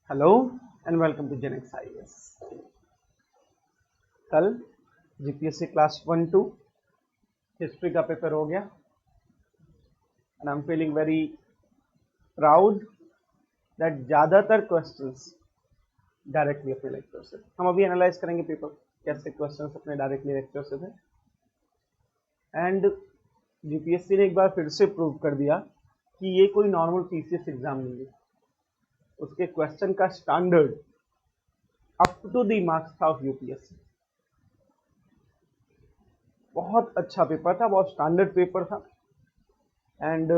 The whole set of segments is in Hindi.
Hello and welcome to GeNext IAS. कल जीपीएससी क्लास 1-2 हिस्ट्री का पेपर हो गया and I am feeling very proud that ज़्यादातर क्वेश्चंस डायरेक्टली अपने लेक्चर से। हम अभी एनालाइज करेंगे पेपर कैसे क्वेश्चंस अपने डायरेक्टली लेक्चर से थे। एंड जीपीएससी ने एक बार फिर से प्रूव कर दिया कि ये कोई नॉर्मल पीसीएस एग्जाम नहीं है। उसके क्वेश्चन का standard up to the marks था ऑफ यूपीएससी। बहुत अच्छा पेपर था, बहुत स्टैंडर्ड पेपर था एंड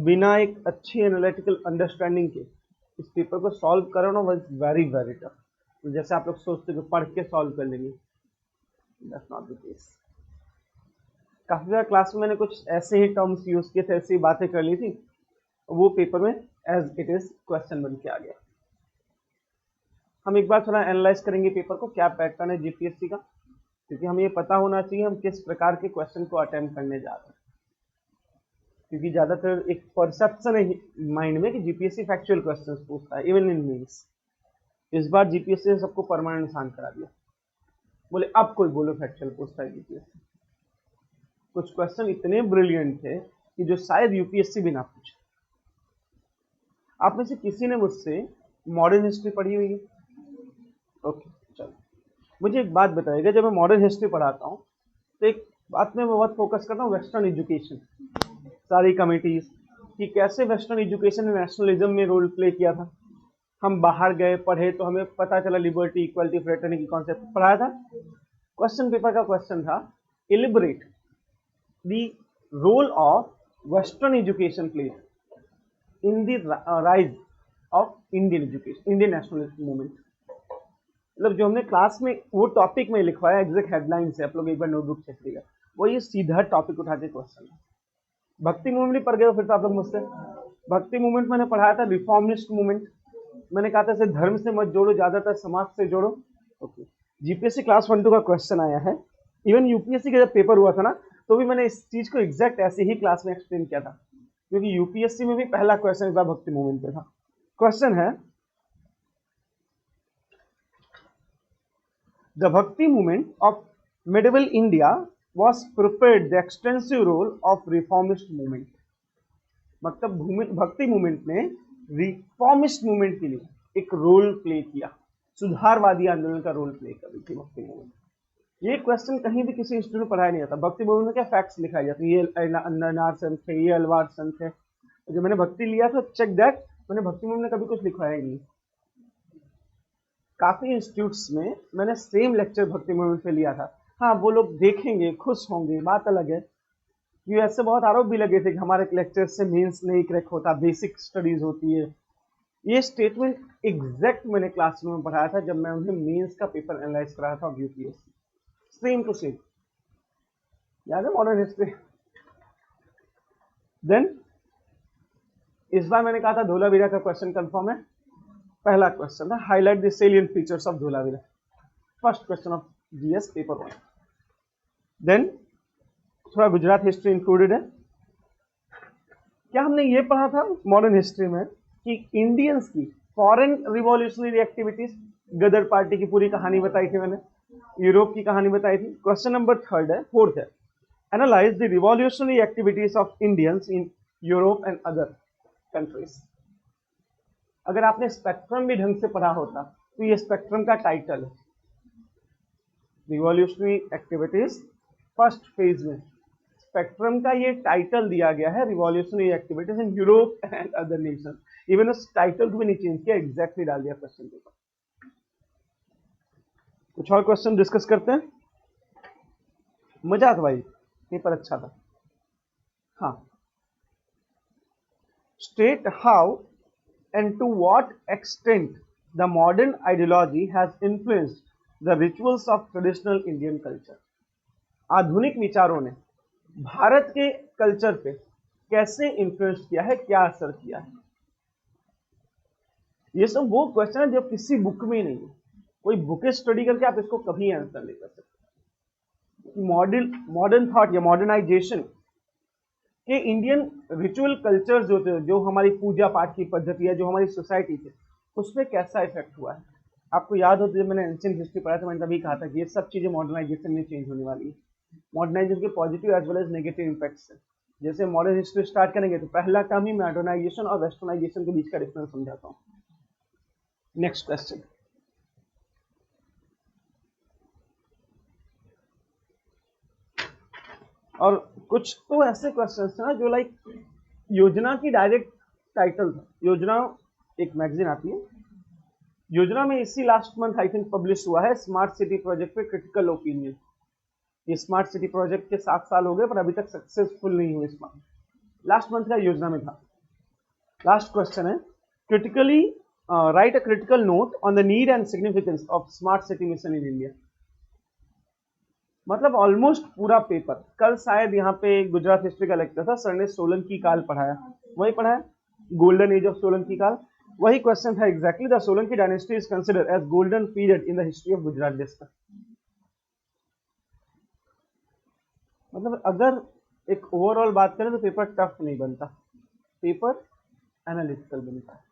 बिना एक अच्छी एनालिटिकल अंडरस्टैंडिंग के इस पेपर को सॉल्व करना वाज वेरी वेरी टफ। तो जैसे आप लोग सोचते हो कि पढ़ के सॉल्व कर लेंगे, दैट्स नॉट द केस। काफ़ी बार क्लास में मैंने कुछ ऐसे ही टर्म्स यूज किए थे, ऐसी बातें कर ली थी, वो पेपर में एज इट इज क्वेश्चन बन के आ गया। हम एक बार थोड़ा एनालाइज करेंगे पेपर को, क्या पैटर्न है जीपीएससी का, क्योंकि हमें ये पता होना चाहिए हम किस प्रकार के क्वेश्चन को अटेम्प्ट करने जा रहे हैं। क्योंकि ज़्यादातर एक परसेप्शन है माइंड में कि जीपीएससी फैक्चुअल क्वेश्चंस पूछता है, इवन इन मेंस। इस बार जीपीएससी ने सबको परमानेंट आसान करा दिया, बोले अब कोई बोलो फैक्चुअल पूछता है जीपीएससी। कुछ क्वेश्चन इतने ब्रिलियंट थे कि जो शायद यूपीएससी भी ना पूछे। आप में से किसी ने मुझसे मॉडर्न हिस्ट्री पढ़ी हुई है? ओके, चलो मुझे एक बात बताइएगा, जब मैं मॉडर्न हिस्ट्री पढ़ाता हूँ तो एक बात में मैं बहुत फोकस करता हूँ, वेस्टर्न एजुकेशन, सारी कमिटीज कि कैसे वेस्टर्न एजुकेशन ने नेशनलिज्म में रोल प्ले किया था। हम बाहर गए पढ़े तो हमें पता चला लिबर्टी, इक्वलिटी, फ्रेटर्निटी कॉन्सेप्ट पढ़ाया था। क्वेश्चन पेपर का क्वेश्चन था elaborate the role of western education played in the rise of Indian education, Indian nationalist movement. मतलब जो हमने क्लास में वो टॉपिक में लिखवाया एग्जैक्ट हेडलाइन से, आप लोग एक बार नोटबुक चेक करिएगा, वो ये सीधा टॉपिक उठा के क्वेश्चन है। भक्ति मूवमेंट पढ़ गए हो फिर तो आप लोग मुझसे। भक्ति मूवमेंट मैंने पढ़ाया था रिफॉर्मिस्ट मूवमेंट। मैंने कहा था इसे धर्म से मत जोड़ो, ज्यादातर समाज से जोड़ो। ओके, जीपीएससी क्लास 1-2 का क्वेश्चन आया है। इवन यूपीएससी का जब पेपर हुआ था ना, तो भी मैंने इस चीज को एग्जैक्ट ऐसे ही क्लास में एक्सप्लेन किया था, क्योंकि यूपीएससी में भी पहला क्वेश्चन इस बार भक्ति मूवमेंट पे था। क्वेश्चन है, द भक्ति movement of medieval India was prepared the extensive role of reformist movement। मतलब भक्ति मूवमेंट ने रिफॉर्मिस्ट मूवमेंट के लिए एक रोल प्ले किया, सुधारवादी आंदोलन का रोल प्ले करी थी भक्ति मूवमेंट। ये क्वेश्चन कहीं भी किसी इंस्टीट्यूट में पढ़ाया नहीं जाता। भक्ति मूवमेंट में क्या फैक्ट्स लिखाए जाते, ये अन्नार संत थे, ये अलवार संत थे। जब मैंने भक्ति लिया था चेक दैट, मैंने भक्ति मूवमेंट में कभी कुछ लिखवाया ही नहीं। काफी इंस्टीट्यूट्स में मैंने सेम लेक्चर भक्ति मूवमेंट पे लिया था। हाँ, वो लोग देखेंगे, खुश होंगे, बात अलग है। ये ऐसे बहुत आरोप भी लगे थे कि हमारे लेक्चर से मेंस नहीं क्रैक होता, बेसिक स्टडीज होती है। ये स्टेटमेंट एग्जैक्ट मैंने क्लासरूम में पढ़ाया था जब मैं उन्हें मेंस का पेपर एनालाइज कराया था यूपीएससी, सेम टू सेम। याद है मॉडर्न हिस्ट्री? देन इस बार मैंने कहा था धोलावीरा का क्वेश्चन कंफर्म है। पहला क्वेश्चन था highlight the salient features of Dholavira, first question of GS paper 1। Then थोड़ा गुजरात हिस्ट्री इंक्लूडेड है। क्या हमने ये पढ़ा था मॉडर्न हिस्ट्री में कि इंडियंस की फॉरेन रिवॉल्यूशनरी एक्टिविटीज, गदर पार्टी की पूरी कहानी बताई थी मैंने, यूरोप की कहानी बताई थी। क्वेश्चन नंबर 3 है, 4th है, analyse the revolutionary activities of Indians in Europe and other countries. अगर आपने स्पेक्ट्रम भी ढंग से पढ़ा होता तो ये स्पेक्ट्रम का टाइटल है, रिवॉल्यूशनरी एक्टिविटीज फर्स्ट फेज में। स्पेक्ट्रम का ये टाइटल दिया गया है, revolutionary activities in Europe and other nation. Even उस टाइटल को भी नहीं चेंज किया, एग्जैक्टली डाल दिया क्वेश्चन पेपर। कुछ और क्वेश्चन डिस्कस करते हैं। मजा था भाई, पेपर अच्छा था। हाँ, state how and to what extent the modern ideology has influenced the rituals of traditional Indian culture। आधुनिक विचारों ने भारत के कल्चर पे कैसे इन्फ्लुएंस किया है, क्या असर किया है। ये सब वो क्वेश्चन है जो किसी बुक में नहीं है। कोई बुक स्टडी करके आप इसको कभी आंसर नहीं कर सकते। मॉडर्न थॉट या मॉडर्नाइजेशन कि इंडियन रिचुअल कल्चर जो थे, जो हमारी पूजा पाठ की पद्धति है, जो हमारी सोसाइटी थी, उस पर कैसा इफेक्ट हुआ है। आपको याद हो तो जब मैंने एंशिएंट हिस्ट्री पढ़ा था, मैंने तभी कहा था कि ये सब चीज़ें मॉडर्नाइजेशन में चेंज होने वाली है। मॉडर्नाइजेशन के positive as well as negative impacts है। जैसे मॉडर्न हिस्ट्री स्टार्ट करेंगे तो पहला टर्म ही मॉडर्नाइजेशन और वेस्टर्नाइजेशन के बीच का डिफरेंस समझाता हूँ। नेक्स्ट क्वेश्चन, और कुछ तो ऐसे क्वेश्चन थे ना जो लाइक योजना की डायरेक्ट टाइटल था। योजना एक मैगजीन आती है, योजना में इसी last month I think publish हुआ है स्मार्ट सिटी प्रोजेक्ट पे क्रिटिकल ओपिनियन। ये स्मार्ट सिटी प्रोजेक्ट के 7 साल हो गए पर अभी तक सक्सेसफुल नहीं हुए। स्मार्ट लास्ट मंथ का योजना में था। लास्ट क्वेश्चन है, critically right a critical note on the need and significance of smart city mission in India. मतलब ऑलमोस्ट पूरा पेपर, कल शायद यहाँ पे गुजरात हिस्ट्री का लेक्चर था, सर ने सोलंकी काल पढ़ाया, वही पढ़ाया, गोल्डन एज ऑफ सोलंकी काल, वही क्वेश्चन था exactly. The Solanki dynasty is considered as golden period in the history of Gujarat district. मतलब अगर एक ओवरऑल बात करें तो पेपर टफ नहीं बनता, पेपर एनालिटिकल बनता है।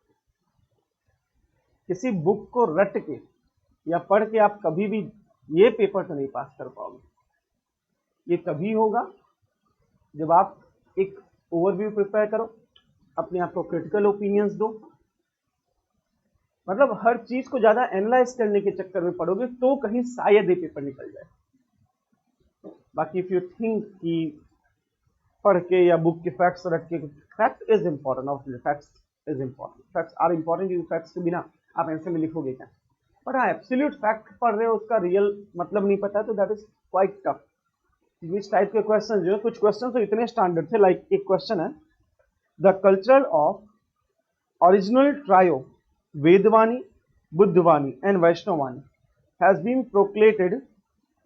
किसी बुक को रट के या पढ़ के आप कभी भी ये पेपर तो नहीं पास कर पाओगे। ये तभी होगा जब आप एक ओवरव्यू प्रिपेयर करो, अपने आप को क्रिटिकल ओपिनियंस दो। मतलब हर चीज को ज्यादा एनालाइज करने के चक्कर में पढ़ोगे तो कहीं शायद ये पेपर निकल जाए। बाकी इफ यू थिंक कि पढ़ के या बुक के फैक्ट्स रख के, fact is important, obviously facts is important, facts are important, क्योंकि फैक्ट्स के बिना आप आंसर में लिखोगे क्या। पर हाँ, एब्सोल्यूट फैक्ट पढ़ रहे हो, उसका रियल मतलब नहीं पता है, तो दैट इज क्वाइट टफ। इस टाइप के क्वेश्चन जो है, कुछ क्वेश्चन तो इतने स्टैंडर्ड थे, लाइक एक क्वेश्चन है, the cultural of original trio Vedavani, Buddhavani and Vaishnavani has been percolated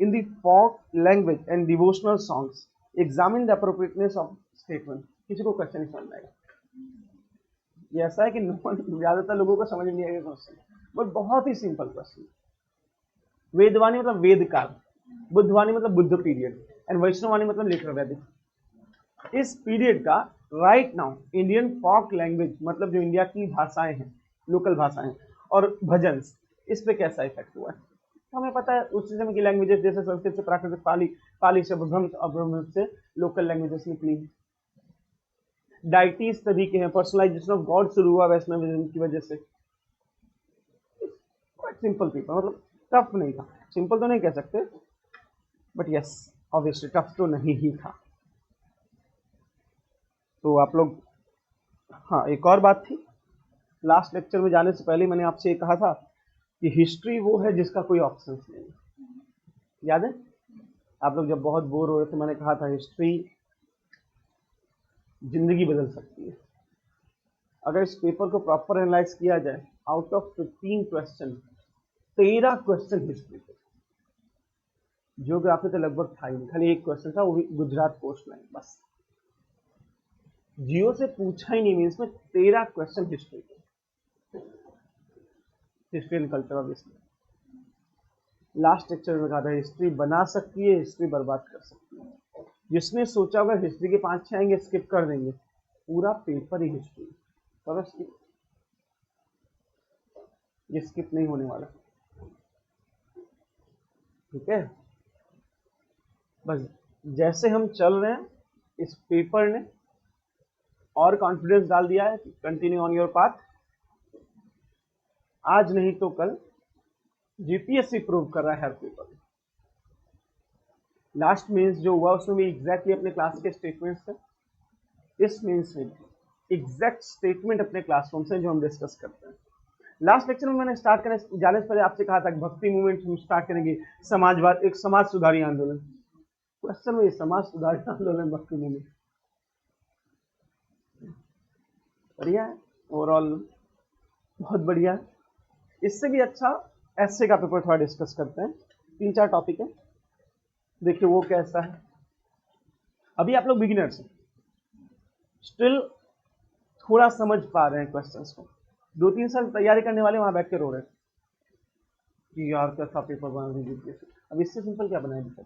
in the folk language and devotional songs. Examine the appropriateness of statement. किसी को क्वेश्चन नहीं समझ आएगा। ये ऐसा है कि ज्यादातर लोगों को समझ नहीं आएगा क्वेश्चन, बट बहुत ही सिंपल क्वेश्चन। वेदवाणी मतलब वेद काल, बुद्धवाणी मतलब बुद्ध पीरियड, एंड वैष्णवाणी मतलब लेटर वैदिक। इस पीरियड का right now Indian folk language, मतलब जो इंडिया की भाषाएं हैं, लोकल भाषाएं और भजन, इस पे कैसा इफेक्ट हुआ है। हमें पता है उस समय की लैंग्वेजेस जैसे संस्कृत से प्राकृतिक, पाली से ब्रह्म, और ब्रह्म से लोकल लैंग्वेजेस निकली। डाइटीज तरीके हैं, पर्सनलाइजेशन ऑफ गॉड शुरू हुआ वैष्णविज्म की वजह से। सिंपल पेपर, मतलब टफ नहीं था। सिंपल तो नहीं कह सकते, बट यस ऑब्वियसली टफ तो नहीं ही था। तो आप लोग, हाँ एक और बात थी, लास्ट लेक्चर में जाने से पहले मैंने आपसे ये कहा था कि हिस्ट्री वो है जिसका कोई ऑप्शन नहीं है। याद है आप लोग जब बहुत बोर हो रहे थे, मैंने कहा था हिस्ट्री जिंदगी बदल सकती है। अगर इस पेपर को प्रॉपर एनालाइज किया जाए, out of 15 question 13 question history पे, जियोग्राफी तो लगभग था ही नहीं, खाली एक क्वेश्चन था, वो भी गुजरात कोस्ट लाइन, बस जियो से पूछा ही नहीं। मीन्स में 13 क्वेश्चन हिस्ट्री पे, history and culture obviously. Last lecture में कहा था हिस्ट्री बना सकती है, हिस्ट्री बर्बाद कर सकती है। जिसने सोचा अगर हिस्ट्री के 5-6 आएंगे स्किप कर देंगे, पूरा पेपर ही हिस्ट्री, तो ये स्किप नहीं होने वाला, ठीक है। बस जैसे हम चल रहे हैं, इस पेपर ने और कॉन्फिडेंस डाल दिया है कि कंटिन्यू ऑन योर पाथ। आज नहीं तो कल जीपीएससी प्रूव कर रहा है हर पेपर में। लास्ट मेंस जो हुआ उसमें भी एग्जैक्टली अपने क्लास के स्टेटमेंट्स थे, इस मेंस में एग्जैक्ट स्टेटमेंट अपने क्लासरूम से जो हम डिस्कस करते हैं। लास्ट लेक्चर में मैंने स्टार्ट करने जाने से पहले आपसे कहा था कि भक्ति मूवमेंट हम स्टार्ट करेंगे, समाजवाद, एक समाज सुधारी आंदोलन। क्वेश्चन में समाज सुधारी आंदोलन, भक्ति मूवमेंट, बढ़िया है, ओवरऑल बहुत बढ़िया है। इससे भी अच्छा ऐसे का पेपर थोड़ा डिस्कस करते हैं, 3-4 टॉपिक है, देखिए वो कैसा है। अभी आप लोग बिगिनर्स हैं, स्टिल थोड़ा समझ पा रहे हैं क्वेश्चंस को। 2-3 साल तैयारी करने वाले वहां बैठ के रो रहे कि यार कैसा पेपर बना दीजिए, अब इससे सिंपल क्या बनाएंगे।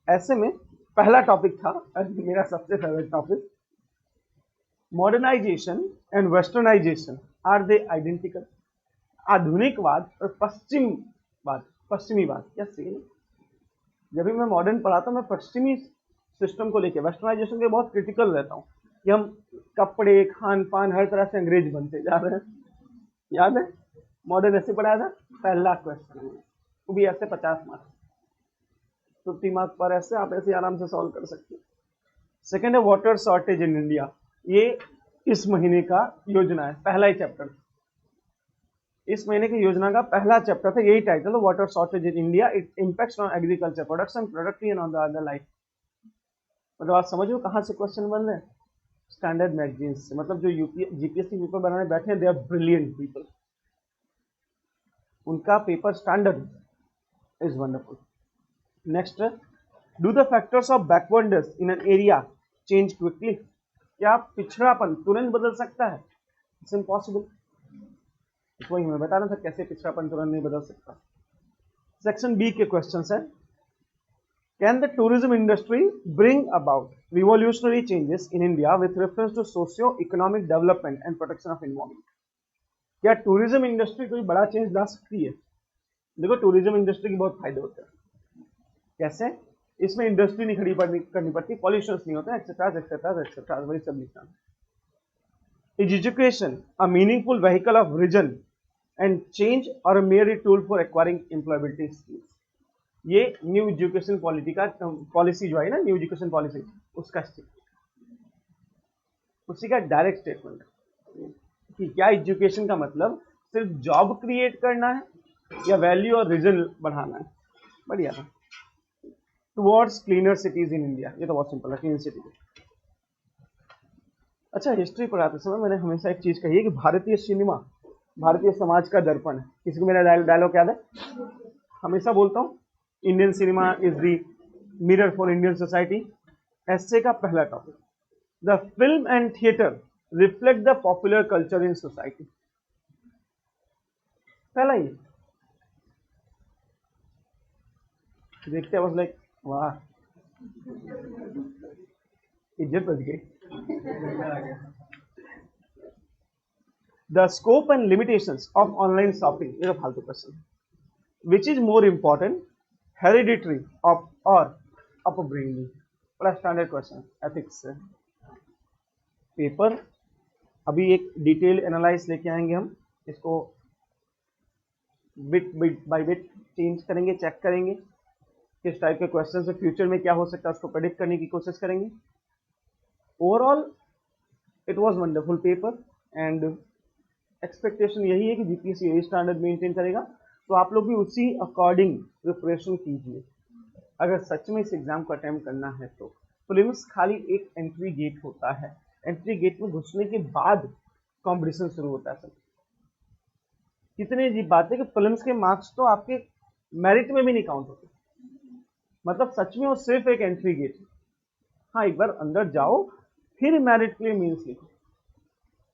ऐसे में पहला टॉपिक था मेरा सबसे favourite topic, modernisation and westernisation are they identical? आधुनिकवाद और पश्चिमीवाद क्या सेम? जब भी मैं मॉडर्न पढ़ाता हूँ मैं पश्चिमी सिस्टम को लेके वेस्टर्नाइजेशन के बहुत क्रिटिकल रहता हूँ कि हम कपड़े खान पान हर तरह से अंग्रेज बनते जा रहे हैं। याद है मॉडर्न ऐसे पढ़ाया था? पहला क्वेश्चन वो भी ऐसे 50 मार्क्स, 50 मार्क्स पर ऐसे आप ऐसे आराम से सॉल्व कर सकते हैं। सेकेंड है वाटर शॉर्टेज इन इंडिया, ये इस महीने का योजना है, पहला ही चैप्टर। इस महीने की योजना का पहला चैप्टर था, यही टाइटल है, water shortage in India, it impacts on agriculture production, productivity and on the other life. मतलब आप समझो कहाँ से क्वेश्चन बन रहे हैं? स्टैंडर्ड मैगजीन से। मतलब जो जीपीएससी पेपर बनाने बैठे हैं, दे आर ब्रिलियंट पीपल, उनका paper standard is wonderful. Next, do the factors of backwardness in an area change quickly? क्या पिछड़ापन तुरंत बदल सकता है? It's impossible. वही मैं बता रहा था कैसे पिछड़ापन तुरंत नहीं बदल सकता। सेक्शन बी के क्वेश्चन है, can the tourism industry bring about revolutionary changes in India with reference to socio economic development and protection of environment? क्या टूरिज्म इंडस्ट्री कोई बड़ा चेंज ला सकती है? देखो टूरिज्म इंडस्ट्री के बहुत फायदे होते हैं। कैसे? इसमें इंडस्ट्री नहीं खड़ी करनी पड़ती, पॉल्यूशन नहीं होता, एक्सेट्रा एक्सेट्रा एक्सेट्रा, वही सब लिखना है। Is education a meaningful vehicle of vision and change or a mere tool for acquiring employability skills? ये न्यू एजुकेशन पॉलिसी जो है ना, न्यू एजुकेशन पॉलिसी, उसका उसी का डायरेक्ट स्टेटमेंट कि क्या एजुकेशन का मतलब सिर्फ जॉब क्रिएट करना है या वैल्यू और रीजन बढ़ाना है। बढ़िया था। Towards cleaner cities in India, ये तो बहुत सिंपल है, क्लीन सिटी। अच्छा, हिस्ट्री पढ़ाते समय मैंने हमेशा एक चीज कही है कि भारतीय सिनेमा भारतीय समाज का दर्पण है। किसी को मेरा डायलॉग याद है? हमेशा बोलता हूँ Indian cinema is the mirror for Indian society. Essay का पहला टॉपिक, the film and theatre reflect the popular culture in society. पहला ही देखते हैं, लाइक वाह इज्जत बच गई। The scope and limitations of online shopping, ये तो फालतू question. Which is more important, hereditary or upbringing? बड़ा स्टैंडर्ड क्वेश्चन, एथिक्स से। पेपर अभी एक डिटेल एनालाइज लेके आएंगे हम, इसको बिट बाय बिट चेंज करेंगे, चेक करेंगे किस टाइप के क्वेश्चन से फ्यूचर में क्या हो सकता है, उसको प्रेडिक्ट करने की कोशिश करेंगे। Overall it was wonderful paper and expectation यही है कि जीपीएससी यही स्टैंडर्ड मेंटेन करेगा, तो आप लोग भी उसी अकॉर्डिंग प्रिपरेशन कीजिए अगर सच में इस एग्जाम को अटेम्प्ट करना है तो। प्रीलिम्स खाली एक एंट्री गेट होता है, एंट्री गेट में घुसने के बाद कंपटीशन शुरू होता है। सब कितनी अजीब बात है कि प्रीलिम्स के मार्क्स तो आपके मेरिट में भी नहीं काउंट होते। मतलब सच में वो सिर्फ एक एंट्री गेट है। हाँ, एक बार अंदर जाओ फिर मेरिट के लिए मीन्स लिखो।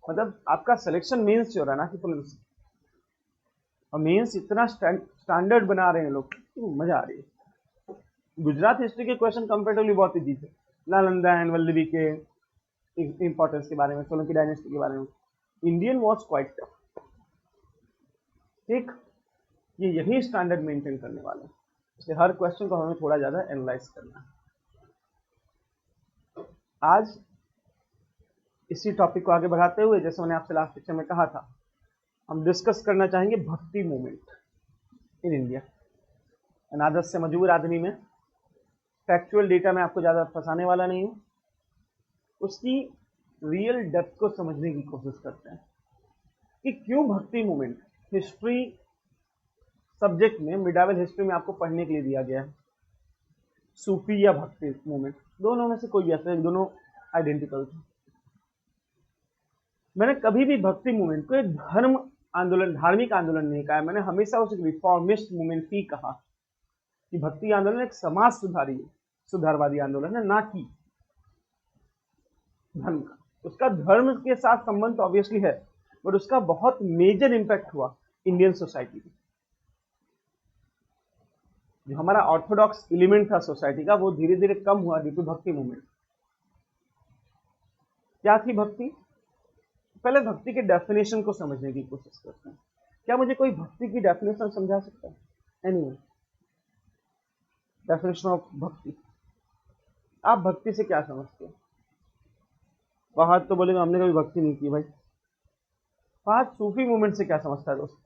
मतलब आपका सिलेक्शन मेंस से हो रहा है ना कि प्रीलिम्स। और मेंस इतना स्टैंडर्ड बना रहे हैं लोग, मजा आ रही है। गुजरात हिस्ट्री के क्वेश्चन कंपेरेटिवली बहुत इजी थे, नालंदा एंड वल्लभी के इंपॉर्टेंस के बारे में, सोलंकी डायनेस्टी के बारे में। Indian was quite tough. ठीक, ये यही स्टैंडर्ड मेंटेन करने वाले हैं, इसलिए हर क्वेश्चन को हमें थोड़ा ज्यादा एनालाइज करना है। आज इसी टॉपिक को आगे बढ़ाते हुए, जैसे मैंने आपसे लास्ट लेक्चर में कहा था, हम डिस्कस करना चाहेंगे भक्ति मूवमेंट इन इंडिया। अनादत से मजबूर आदमी में फैक्चुअल डेटा में आपको ज़्यादा फंसाने वाला नहीं हूँ, उसकी रियल डेप्थ को समझने की कोशिश करते हैं कि क्यों भक्ति मूवमेंट हिस्ट्री सब्जेक्ट में, मिडावल हिस्ट्री में आपको पढ़ने के लिए दिया गया है। सूफी या भक्ति मूवमेंट, दोनों में से कोई भी ऐसा, दोनों आइडेंटिकल थे। मैंने कभी भी भक्ति मूवमेंट को एक धर्म आंदोलन, धार्मिक आंदोलन नहीं कहा है। मैंने हमेशा उसे रिफॉर्मिस्ट मूवमेंट ही कहा कि भक्ति आंदोलन एक समाज सुधारवादी आंदोलन है, ना कि धर्म का। उसका धर्म के साथ संबंध ऑब्वियसली है, बट उसका बहुत मेजर इंपैक्ट हुआ इंडियन सोसाइटी में। जो हमारा ऑर्थोडॉक्स एलिमेंट था सोसाइटी का, वो धीरे धीरे कम हुआ ड्यू टू भक्ति मूवमेंट। क्या थी भक्ति? पहले भक्ति के डेफिनेशन को समझने की कोशिश करते हैं। क्या मुझे कोई भक्ति की डेफिनेशन समझा सकता है? एनीवन? डेफिनेशन ऑफ भक्ति, आप भक्ति से क्या समझते हैं? फहद तो बोलेगा हमने कभी भक्ति नहीं की भाई। फहद सूफी मूवमेंट से क्या समझता है दोस्त?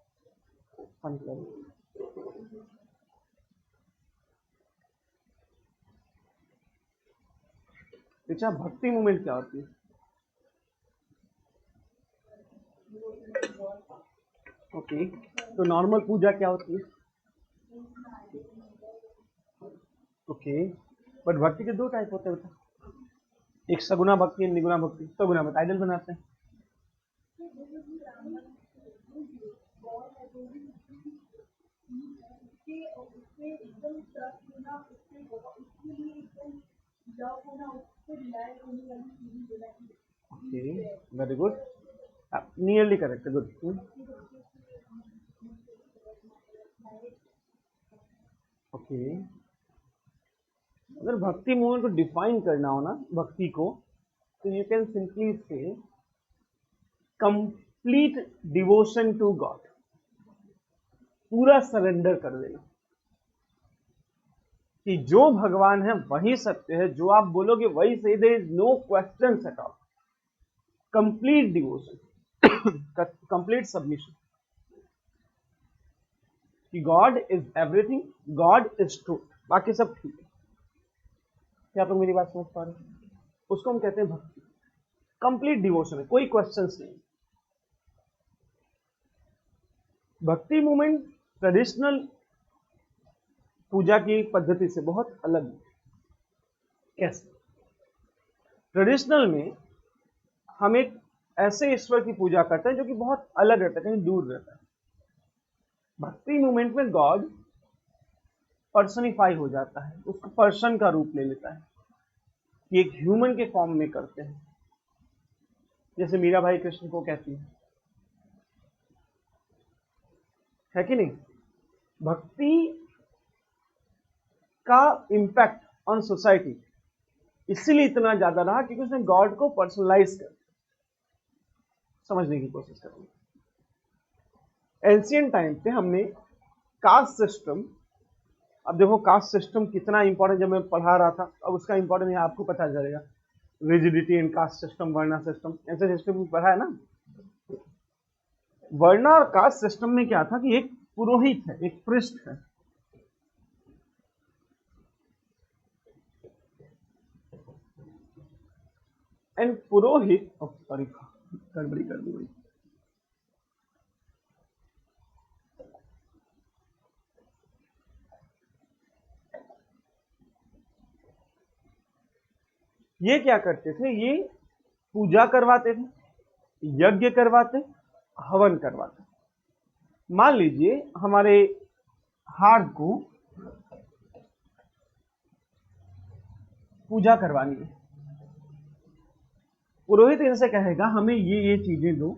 अच्छा, भक्ति मूवमेंट क्या होती है? ओके, तो नॉर्मल पूजा क्या होती है? ओके, बट भक्ति के दो टाइप होते हैं बेटा, एक सगुना भक्ति है, निगुना भक्ति। सगुना में आइडल बनाते हैं, okay, very good, nearly correct, good. Okay, अगर भक्ति मूवमेंट को डिफाइन करना हो ना, भक्ति को, तो यू कैन सिंपली से कंप्लीट डिवोशन टू गॉड, पूरा सरेंडर कर देना कि जो भगवान है वही सत्य है, जो आप बोलोगे वही सही, there is no question at all, complete devotion, complete submission कि God is everything, God is truth, बाकी सब ठीक है। क्या आप मेरी बात समझ पा रहे हैं? उसको हम कहते हैं भक्ति, कंप्लीट डिवोशन है, कोई क्वेश्चंस नहीं। भक्ति मूवमेंट ट्रेडिशनल पूजा की पद्धति से बहुत अलग है। कैसे? ट्रेडिशनल में हम एक ऐसे ईश्वर की पूजा करते हैं जो कि बहुत अलग रहता है, कहीं दूर रहता है। भक्ति मूवमेंट में गॉड पर्सनिफाई हो जाता है, उसको पर्सन का रूप ले लेता है, कि एक ह्यूमन के फॉर्म में करते हैं, जैसे मीरा भाई कृष्ण को कहती है कि नहीं? भक्ति का इम्पैक्ट ऑन सोसाइटी इसीलिए इतना ज्यादा रहा क्योंकि उसने गॉड को पर्सनलाइज कर, समझने की कोशिश करेंगे। एंशियंट टाइम पे हमने कास्ट सिस्टम, अब देखो कास्ट सिस्टम कितना इंपॉर्टेंट, जब मैं पढ़ा रहा था अब उसका इंपॉर्टेंट यहाँ आपको पता चलेगा। Rigidity in caste system, varna system, ऐसे सिस्टम पढ़ा है ना। वर्णा और कास्ट सिस्टम में क्या था कि एक पुरोहित है, एक पृष्ठ है, एंड पुरोहित, सॉरी गड़बड़ी कर दी भाई, ये क्या करते थे? ये पूजा करवाते थे, यज्ञ करवाते, हवन करवाते। मान लीजिए हमारे हार्ट को पूजा करवानी है, पुरोहित इनसे कहेगा हमें ये चीजें दो।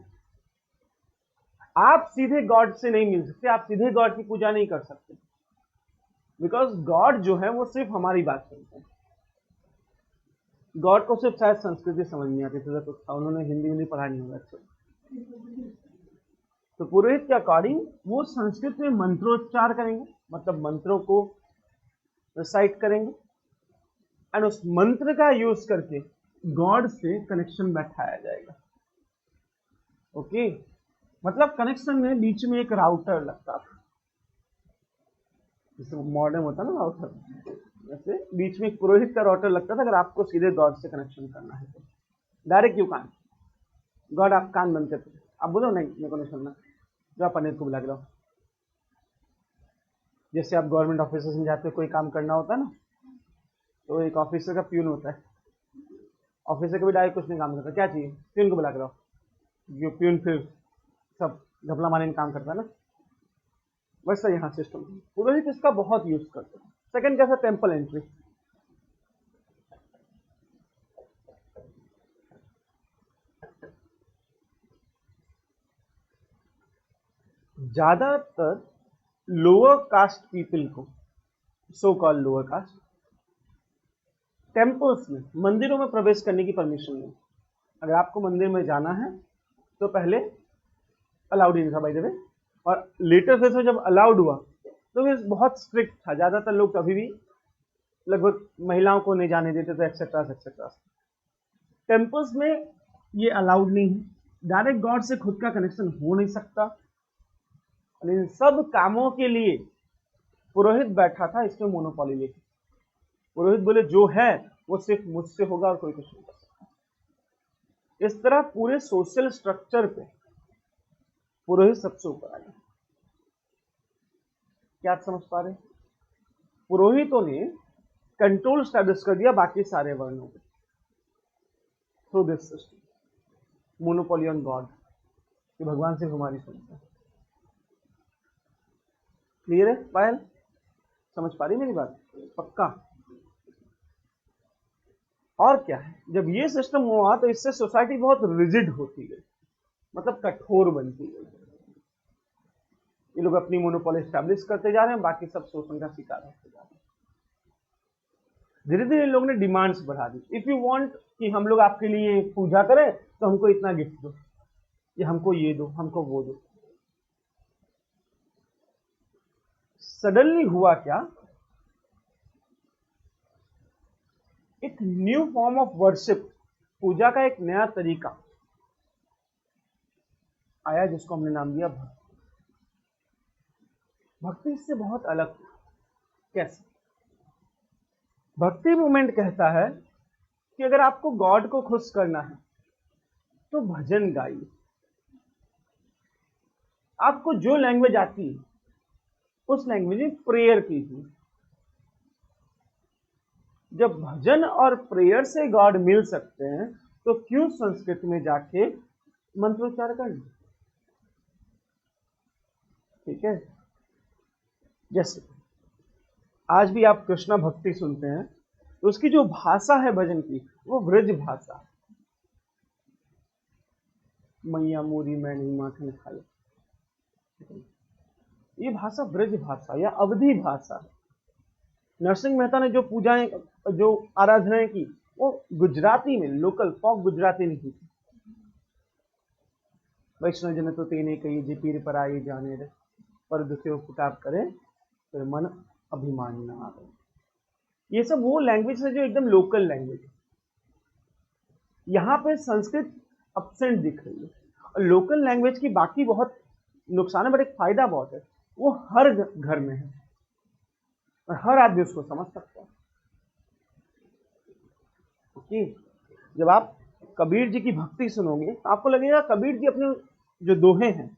आप सीधे गॉड से नहीं मिल सकते, आप सीधे गॉड की पूजा नहीं कर सकते, बिकॉज गॉड जो है वो सिर्फ हमारी बात सुनते हैं। गॉड को सिर्फ शायद संस्कृति समझ नहीं आती थी, तो उन्होंने हिंदी पढ़ा नहीं होगा अच्छा। तो पुरोहित के अकॉर्डिंग वो संस्कृत में मंत्रोच्चार करेंगे, मतलब मंत्रों को रिसाइट करेंगे, एंड उस मंत्र का यूज करके गॉड से कनेक्शन बैठाया जाएगा। ओके, मतलब कनेक्शन में बीच में एक राउटर लगता था, जैसे मॉडर्न होता ना राउटर, वैसे बीच में एक पुरोहित का राउटर लगता था। अगर आपको सीधे गॉड से कनेक्शन करना है तो डायरेक्ट यू कान, गॉड आप कान बंद करते, आप बोलो नहीं मेरे को नहीं सुनना, जो आप पंडित को बुला के लाओ। जैसे आप गवर्नमेंट ऑफिस में जाते हो, कोई काम करना होता है ना, तो एक ऑफिसर का प्यून होता है, ऑफिसर कभी डायरेक्ट कुछ नहीं काम करता, क्या चाहिए प्यून को बुला के लाओ, जो प्यून फिर सब घपला मारने में काम करता है ना, वैसा यहाँ सिस्टम। पुरोहित इसका बहुत यूज करते हैं। सेकंड कैसा? Temple entry. ज्यादातर लोअर कास्ट पीपल को, so called lower caste, temples में, मंदिरों में प्रवेश करने की परमिशन नहीं। अगर आपको मंदिर में जाना है तो पहले अलाउड ही नहीं था बाय द वे, और लेटर फेज में जब अलाउड हुआ तो ये बहुत स्ट्रिक्ट था, ज्यादातर लोग कभी भी लगभग महिलाओं को नहीं जाने देते थे एक्सेट्रा एक्सेट्रा। टेम्पल्स में ये अलाउड नहीं है, डायरेक्ट गॉड से खुद का कनेक्शन हो नहीं सकता। इन सब कामों के लिए पुरोहित बैठा था इसमें मोनोपोली लेके। पुरोहित बोले जो है वो सिर्फ मुझसे होगा और कोई कुछ नहीं कर सकता। इस तरह पूरे सोशल स्ट्रक्चर पे पुरोहित सबसे ऊपर आ गया। क्या आप समझ पा रहे? पुरोहितों ने कंट्रोल स्टैब्लिश कर दिया बाकी सारे वर्णों पे through this system, monopoly on God, कि भगवान से हमारी सुनते हैं। क्लियर है पायल? समझ पा रही मेरी बात? पक्का? और क्या है, जब ये सिस्टम हुआ तो इससे सोसाइटी बहुत रिजिड होती गई, मतलब कठोर बनती गई। ये लोग अपनी मोनोपोली स्टैब्लिश करते जा रहे हैं, बाकी सब शोषण का शिकार होते जा रहे हैं। धीरे धीरे लोगों ने डिमांड्स बढ़ा दी। इफ यू वांट कि हम लोग आपके लिए पूजा करें तो हमको इतना गिफ्ट दो, या हमको ये दो, हमको वो दो। सडनली हुआ क्या, एक न्यू फॉर्म ऑफ वर्शिप, पूजा का एक नया तरीका आया जिसको हमने नाम दिया भक्ति। भक्ति इससे बहुत अलग। कैसे? भक्ति मूवमेंट कहता है कि अगर आपको गॉड को खुश करना है तो भजन गाइए। आपको जो लैंग्वेज आती है उस लैंग्वेज में प्रेयर कीजिए। जब भजन और प्रेयर से गॉड मिल सकते हैं तो क्यों संस्कृत में जाके मंत्रोच्चार करना? ठीक है। जैसे आज भी आप कृष्णा भक्ति सुनते हैं तो उसकी जो भाषा है भजन की वो ब्रज भाषा है। मैया मोरी मैंने माखन खाए, ये भाषा ब्रज भाषा या अवधी भाषा है। नरसिंह मेहता ने जो पूजाएं, जो आराधनाएं की वो गुजराती में, लोकल फॉक गुजराती में की थी। वैष्णव जन तो तेने कही जे पीर पर आए जाने रे, पर दुस्यो पुकार करे फिर मन अभिमान न आवे। ये सब वो लैंग्वेज है जो एकदम लोकल लैंग्वेज है। यहाँ पे संस्कृत अपसेंट दिख रही है। और लोकल लैंग्वेज की बाकी बहुत नुकसान है, बट एक फायदा बहुत है, वो हर घर में है और हर आदमी उसको समझ सकता है। ओके, जब आप कबीर जी की भक्ति सुनोगे तो आपको लगेगा कबीर जी अपने जो दोहे हैं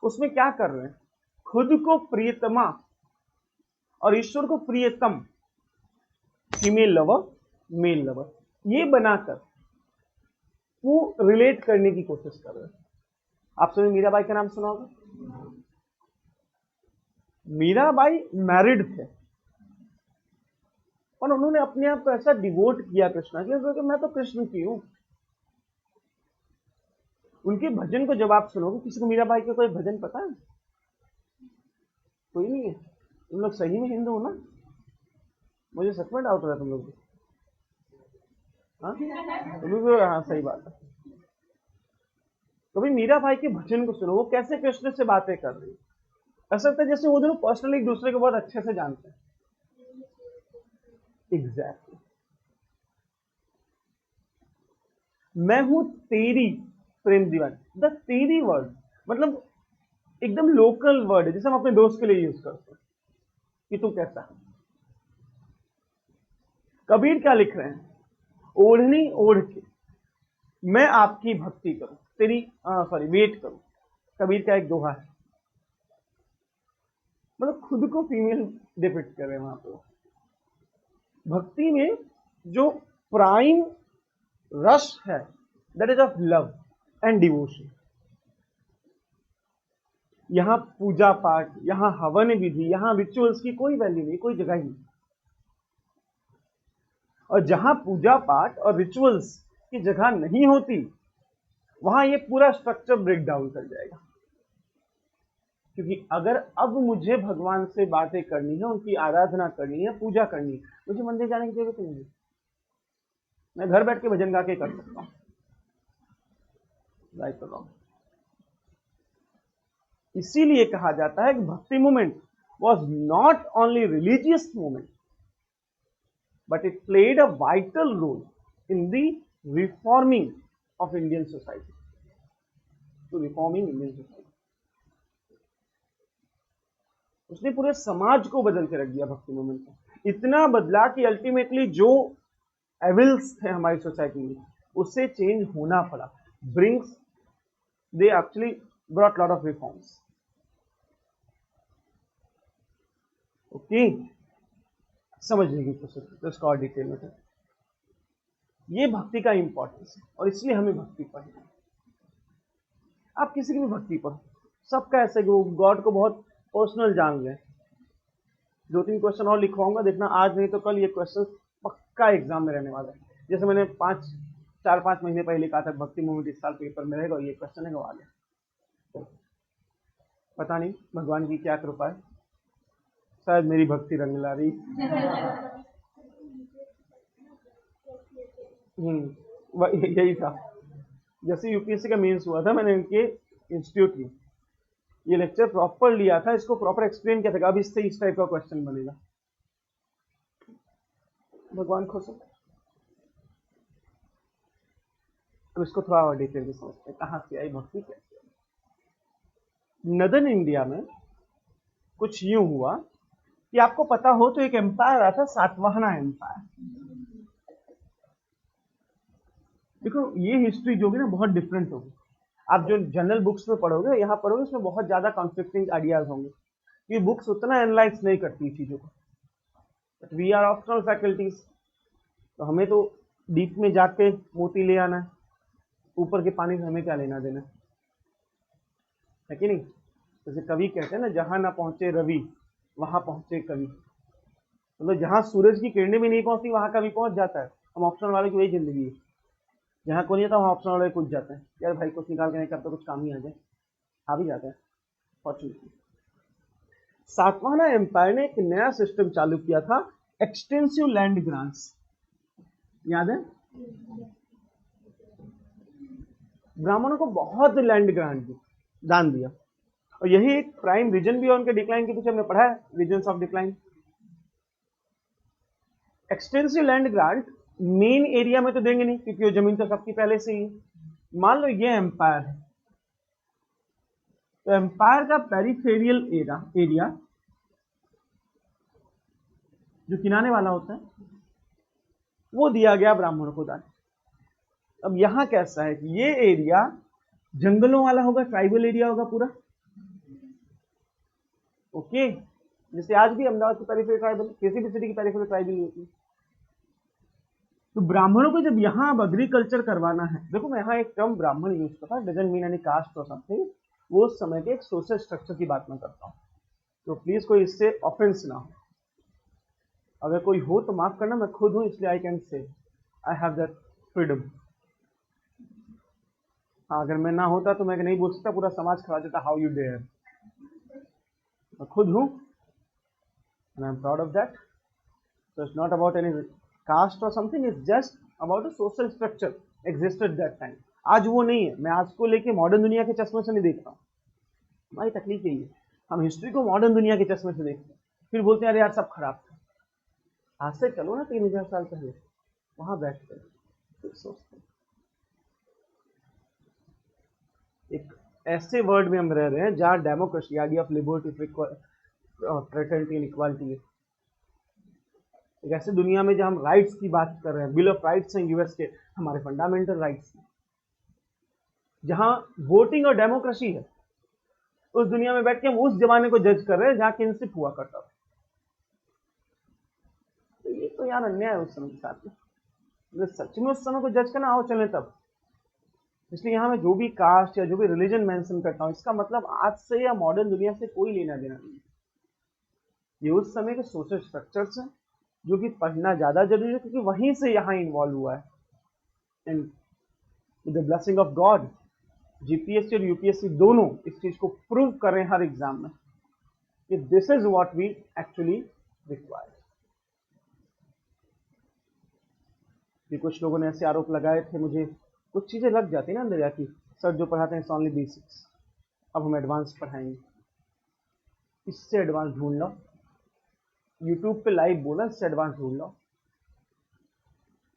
उसमें क्या कर रहे हैं, खुद को प्रियतमा और ईश्वर को प्रियतम, फीमेल लवर मेल लवर, ये बनाकर वो रिलेट करने की कोशिश कर रहे हैं। आप सभी मीराबाई का नाम सुना होगा। मीराबाई मैरिड थे और उन्होंने अपने आप को ऐसा डिवोट किया कृष्णा के, क्योंकि मैं तो कृष्ण की हूं। उनके भजन को जब आप सुनोगे, किसी को मीराबाई के कोई भजन पता है? कोई नहीं है। तुम लोग सही में हिंदू हो ना? मुझे सच में डाउट हो रहा है तुम लोग। हाँ सही बात है। कभी मीराबाई के भजन को सुनो, वो कैसे कृष्ण से बातें कर रही है, ऐसा लगता है जैसे वो दोनों पर्सनली एक दूसरे को बहुत अच्छे से जानते हैं। एग्जैक्टली। मैं हूं तेरी प्रेम दीवानी। द तेरी वर्ड मतलब एकदम लोकल वर्ड है, जैसे हम अपने दोस्त के लिए यूज करते हैं कि तू कैसा है। कबीर क्या लिख रहे हैं, ओढ़नी ओढ़ के मैं आपकी भक्ति करूं, तेरी वेट करूं। कबीर का एक दोहा है, मतलब खुद को फीमेल डिपिक्ट कर रहे हैं वहां पर। भक्ति में जो प्राइम रस है that is of love and devotion. यहां पूजा पाठ, यहां हवन विधि, यहां रिचुअल्स की कोई वैल्यू नहीं, कोई जगह ही नहीं। और जहां पूजा पाठ और रिचुअल्स की जगह नहीं होती वहां ये पूरा स्ट्रक्चर ब्रेक डाउन कर जाएगा। क्योंकि अगर अब मुझे भगवान से बातें करनी है, उनकी आराधना करनी है, पूजा करनी है, मुझे मंदिर जाने की जरूरत नहीं है। मैं घर बैठ के भजन गा के कर सकता हूं। राइट और रॉन्ग? इसीलिए कहा जाता है कि भक्ति movement was not only religious movement but it played a vital role in the reforming of Indian society, to reforming Indian society. उसने पूरे समाज को बदल के रख दिया भक्ति मूवमेंट को, इतना बदला कि अल्टीमेटली जो एविल्स थे हमारी सोसाइटी में उससे चेंज होना पड़ा. Brings they actually brought lot of reforms. Okay, समझने की कोशिश करते इसको और डिटेल में. ये भक्ति का इंपॉर्टेंस है और इसलिए हमें भक्ति पढ़ना है. आप किसी की भी भक्ति पढ़ो, सबका ऐसे कि वो गॉड को बहुत पर्सनल जान लें. 2-3 क्वेश्चन और लिखवाऊंगा, देखना आज नहीं तो कल ये क्वेश्चन पक्का एग्जाम में रहने वाला है. जैसे मैंने 4-5 महीने पहले कहा था भक्ति मूवमेंट इस साल पेपर में रहेगा और ये क्वेश्चन है, आ गया. पता नहीं भगवान की क्या कृपा है, शायद मेरी भक्ति रंग ला रही. यही था. जैसे यूपीएससी का मेंस हुआ था, मैंने इनके इंस्टीट्यूट में ये लेक्चर प्रॉपर लिया था, इसको प्रॉपर एक्सप्लेन किया था. अब इससे इस टाइप का क्वेश्चन बनेगा. भगवान खुश है. अब इसको थोड़ा और डिटेल में समझते हैं, कहाँ से आई भक्ति, कैसे. नदर्न इंडिया में कुछ यूं हुआ कि आपको पता हो तो एक एम्पायर आया था, सातवाहना एम्पायर. देखो ये हिस्ट्री जो होगी ना बहुत डिफरेंट होगी. आप जो जनरल बुक्स में पढ़ोगे, यहाँ पढ़ोगे, उसमें बहुत ज्यादा कॉन्फ्लिक्टिंग आइडियाज होंगे. ये बुक्स उतना एनालाइज नहीं करती चीजों को. But we are optional faculties, तो हमें तो डीप में जाके मोती ले आना है, ऊपर के पानी से हमें क्या लेना देना है कि नहीं. जैसे कवि कहते हैं ना, जहां ना पहुंचे रवि वहां पहुंचे कवि. मतलब जहां सूरज की किरणें भी नहीं पहुंचती वहां कवि पहुंच जाता है. हम ऑप्शनल वाले की वही जिंदगी है, जहां कोई नहीं आता वहां ऑप्शनल वाले कुछ जाते हैं. यार भाई कुछ निकाल के नहीं करते, कुछ काम ही आ जाए, आ भी जाते हैं फॉर्चुनेटली. सातवाहना एम्पायर ने एक नया सिस्टम चालू किया था, एक्सटेंसिव लैंड ग्रांट्स. याद है, ब्राह्मणों को बहुत लैंड ग्रांट दी, दान दिया. और यही एक प्राइम रीजन भी है उनके डिक्लाइन के पीछे. हमने पढ़ा है reasons of decline. Extensive land grant main area में तो देंगे नहीं, क्योंकि वो जमीन तो सबकी पहले से ही. मान लो ये एम्पायर है, तो एम्पायर का पेरिफेरियल एरिया जो किनारे वाला होता है वो दिया गया ब्राह्मणों को दान. अब यहां कैसा है कि ये एरिया जंगलों वाला होगा, ट्राइबल एरिया होगा पूरा. ओके, जैसे आज भी अहमदाबाद की पेरिफेरल ट्राइबल, किसी भी सिटी की पेरिफेरल ट्राइबल होती है. तो ब्राह्मणों को जब यहां अब एग्रीकल्चर करवाना है, देखो मैं यहां एक टर्म ब्राह्मण यूज करता हूं, डजंट मीन एनी कास्ट और समथिंग. वो उस समय के एक सोशल स्ट्रक्चर की बात मैं करता हूं, तो प्लीज कोई इससे ऑफेंस ना हो. अगर कोई हो तो माफ करना, मैं खुद हूं इसलिए I can say I have that freedom. हाँ, अगर मैं ना होता तो मैं नहीं बोल सकता, पूरा समाज खड़ा देता हाउ यू डेयर. मैं खुद हूं and I'm proud of that. So it's not about any caste or something, it's just about a social structure existed that time. आज वो नहीं है. मैं आज को लेके मॉडर्न दुनिया के चश्मे से नहीं देख रहा हूँ. हमारी तकलीफ यही है, हम हिस्ट्री को मॉडर्न दुनिया के चश्मे से देखते हैं, फिर बोलते हैं अरे यार सब खराब था. आज से चलो ना 3000 साल पहले, वहां बैठ कर सोचते. एक ऐसे वर्ल्ड में हम रह रहे हैं जहां democracy, idea of liberty, fraternity and equality है. एक ऐसे दुनिया में जहां हम राइट्स की बात कर रहे हैं, बिल ऑफ राइट्स हैं यूएस के, हमारे फंडामेंटल राइट्स, जहां वोटिंग और डेमोक्रेसी है, उस दुनिया में बैठ के हम उस जमाने को जज कर रहे हैं जहां किनशिप हुआ करता था. तो ये तो यार अन्याय है उस समय के साथ में. सच में उस समय को जज करना, आओ चले तब. इसलिए यहाँ मैं जो भी कास्ट या जो भी रिलीजन मेंशन करता हूँ, इसका मतलब आज से या मॉडर्न दुनिया से कोई लेना देना नहीं. ये उस समय के सोशल स्ट्रक्चर्स हैं जो कि पढ़ना ज्यादा जरूरी है, क्योंकि वहीं से यहाँ इन्वॉल्व हुआ है. And with the blessing of God, GPSC और यूपीएससी दोनों इस चीज को प्रूव कर रहे हैं हर एग्जाम में कि this is what we actually require. कुछ लोगों ने ऐसे आरोप लगाए थे मुझे, कुछ चीजें लग जाती है ना अंदर जाके, सर जो पढ़ाते हैं ओनली बेसिक्स. अब हम एडवांस पढ़ाएंगे, इससे एडवांस ढूंढ लो, यूट्यूब पे लाइव बोला, इससे एडवांस ढूंढ लो।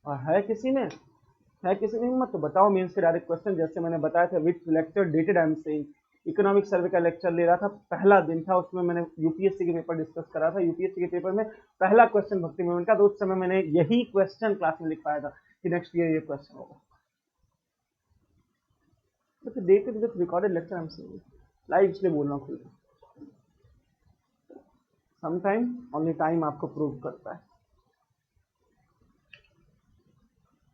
और है किसी में हिम्मत तो बताओ। मेंस के डायरेक्ट क्वेश्चन, जैसे मैंने बताया था, which lecture dated I am saying, economic survey का लेक्चर ले रहा था, पहला दिन था, उसमें मैंने यूपीएससी के पेपर डिस्कस करा था। यूपीएससी के पेपर में पहला क्वेश्चन भक्ति मूवमेंट का, तो उस समय मैंने यही क्वेश्चन क्लास में लिख पाया था कि नेक्स्ट ईयर ये क्वेश्चन होगा। तो dated with recorded lecture I am saying, live इसलिए बोल रहा हूँ खुद। समटाइम ओनली टाइम आपको प्रूव करता है।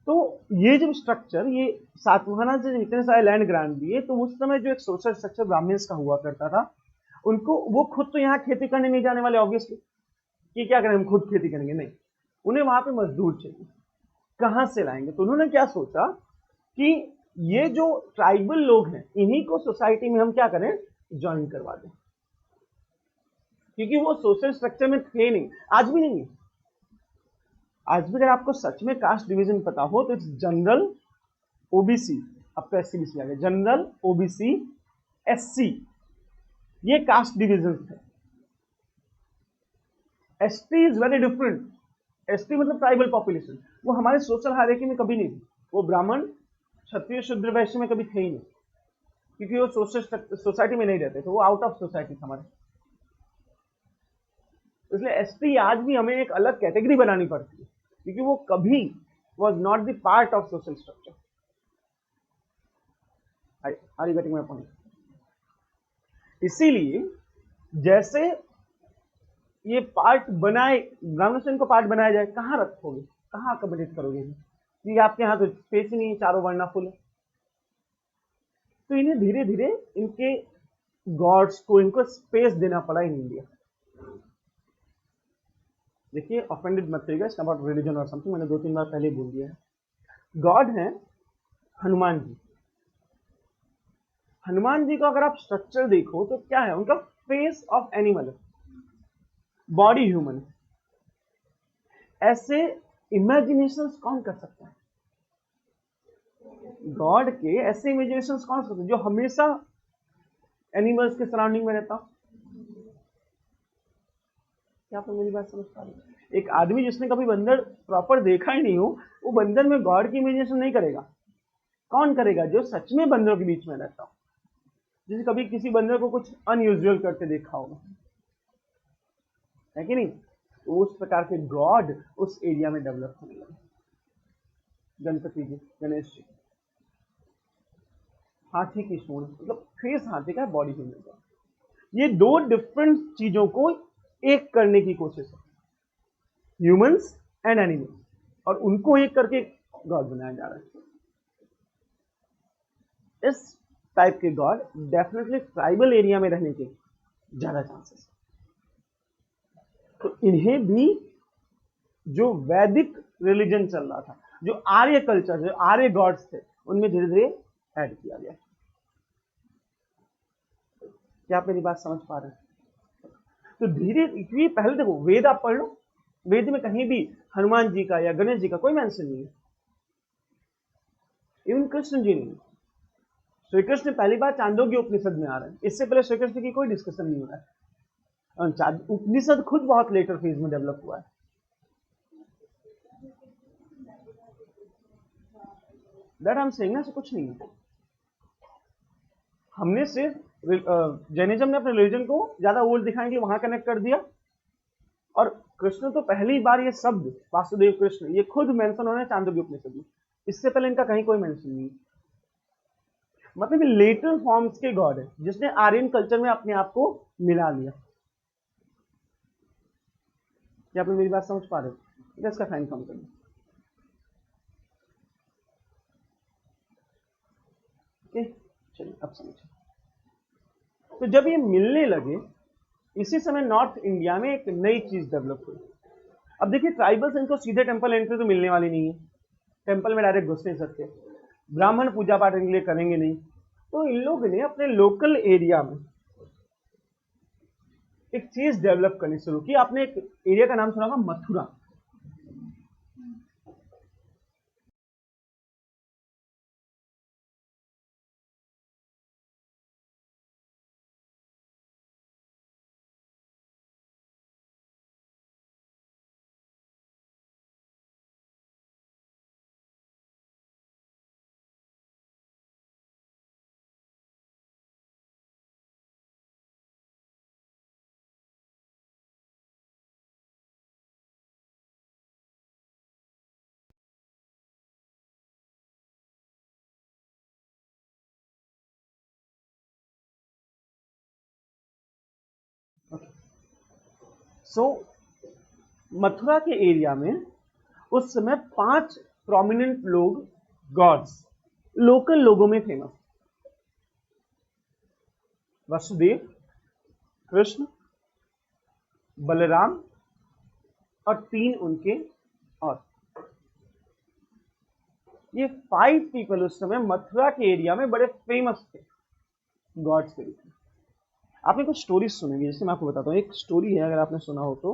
तो ये जब स्ट्रक्चर, ये सातवाहना से इतने सारे लैंड ग्रांट दिए, तो उस समय जो एक सोशल स्ट्रक्चर ब्राह्मण्स का हुआ करता था, उनको, वो खुद तो यहाँ खेती करने नहीं जाने वाले ऑब्वियसली, कि क्या करें हम खुद खेती करेंगे, नहीं, उन्हें वहां पे मजदूर चाहिए। कहां से लाएंगे? तो उन्होंने क्या सोचा कि ये जो ट्राइबल लोग हैं, इन्हीं को सोसाइटी में हम क्या करें, ज्वाइन करवा दें, क्योंकि वो सोशल स्ट्रक्चर में थे नहीं, आज भी नहीं है। आज भी अगर आपको सच में कास्ट डिवीजन पता हो तो इट्स जनरल ओबीसी, अब तो एससी बीसी आ गया, जनरल ओबीसी एससी, ये कास्ट डिवीजन थे। ST is very different. ST मतलब ट्राइबल पॉपुलेशन, वो हमारे सोशल हायरार्की में कभी नहीं थी, वो ब्राह्मण क्षत्रिय शूद्र वैश्य में कभी थे ही नहीं, क्योंकि वो सोशल सोसाइटी में नहीं रहते थे, वो आउट ऑफ सोसाइटी था हमारे। इसलिए एसटी आज भी हमें एक अलग कैटेगरी बनानी पड़ती है, क्योंकि वो कभी was not the part of social structure. Are you getting my point? इसीलिए जैसे ये पार्ट बनाए, ब्राह्मण को पार्ट बनाया जाए, कहां रखोगे, कहां अकोमोडेट करोगे? क्योंकि आपके यहाँ तो स्पेस ही नहीं, चारों वर्णा फुल है। तो इन्हें धीरे धीरे इनके गॉड्स को, इनको स्पेस देना पड़ा इन इंडिया। देखिए, ऑफेंडेड मत करिएगा, इट्स अबाउट रिलीजन और समथिंग, मैंने 2-3 बार पहले बोल दिया है। गॉड है हनुमान जी। हनुमान जी का अगर आप स्ट्रक्चर देखो तो क्या है, उनका फेस ऑफ एनिमल है, बॉडी ह्यूमन। ऐसे इमेजिनेशन कौन कर सकता है? गॉड के ऐसे इमेजिनेशन कौन कर सकता है जो हमेशा एनिमल्स के सराउंडिंग में रहता? क्या आप मेरी बात समझ पा रहे? एक आदमी जिसने कभी बंदर प्रॉपर देखा ही नहीं हो, वो बंदर में गॉड की इमेजिनेशन नहीं करेगा। कौन करेगा? जो सच में बंदरों के बीच में रहता हो, जिसे कभी किसी बंदर को कुछ अनयूजुअल करते देखा होगा, है कि नहीं? तो उस प्रकार के गॉड उस एरिया में डेवलप होने लगे। गणपति जी, गणेश जी, हाथी की सूंड, मतलब फेस हाथी का, बॉडी ह्यूमन का। ये दो डिफरेंट चीजों को एक करने की कोशिश है, ह्यूमंस एंड एनिमल्स, और उनको एक करके गॉड बनाया जा रहा है। इस टाइप के गॉड डेफिनेटली ट्राइबल एरिया में रहने के ज्यादा चांसेस। तो इन्हें भी जो वैदिक रिलीजन चल रहा था, जो आर्य कल्चर, जो आर्य गॉड्स थे, उनमें धीरे धीरे ऐड किया गया। क्या आप मेरी बात समझ पा रहे हैं? तो धीरे, क्योंकि पहले देखो, वेद आप पढ़ लो, वेद में कहीं भी हनुमान जी का या गणेश जी का कोई मेंशन नहीं है, इवन कृष्ण जी नहीं। श्री कृष्ण पहली बार चांदोग्य उपनिषद में आ रहे हैं, इससे पहले श्री कृष्ण की कोई डिस्कशन नहीं हो रहा है। उपनिषद खुद बहुत लेटर फेज में डेवलप हुआ है। दैट आई एम सेइंग ना, ऐसा कुछ नहीं है। हमने सिर्फ जैनिज्म ने अपने रिलीजन को ज्यादा ओल्ड दिखाने के लिए वहां कनेक्ट कर दिया, और कृष्ण तो पहली बार ये शब्द वासुदेव कृष्ण ये खुद मेंशन हो रहे हैं चांदोग्य उपनिषद में, इससे पहले इनका कहीं कोई मेंशन नहीं। मतलब ये लेटर फॉर्म्स के गॉड है, जिसने आर्यन कल्चर में अपने आप को मिला लिया। क्या आप मेरी बात समझ पा रहे हो? इसका साइन कम करिए। चलिए अब समझिए। तो जब ये मिलने लगे, इसी समय नॉर्थ इंडिया में एक नई चीज डेवलप हुई। अब देखिए, ट्राइबल्स, इनको सीधे टेंपल एंट्री तो मिलने वाली नहीं है, टेंपल में डायरेक्ट घुस नहीं सकते, ब्राह्मण पूजा पाठ इनके लिए करेंगे नहीं। तो इन लोगों ने अपने लोकल एरिया में एक चीज डेवलप करनी शुरू की। आपने एक एरिया का नाम सुना होगा, मथुरा। सो मथुरा के एरिया में उस समय 5 प्रोमिनेंट लोग, गॉड्स, लोकल लोगों में फेमस, वसुदेव, कृष्ण, बलराम और 3 उनके और। ये 5 पीपल उस समय मथुरा के एरिया में बड़े फेमस थे गॉड्स के रूप में। आपने कुछ स्टोरीज सुनेंगे, जैसे मैं आपको बताता हूँ। एक स्टोरी है, अगर आपने सुना हो तो,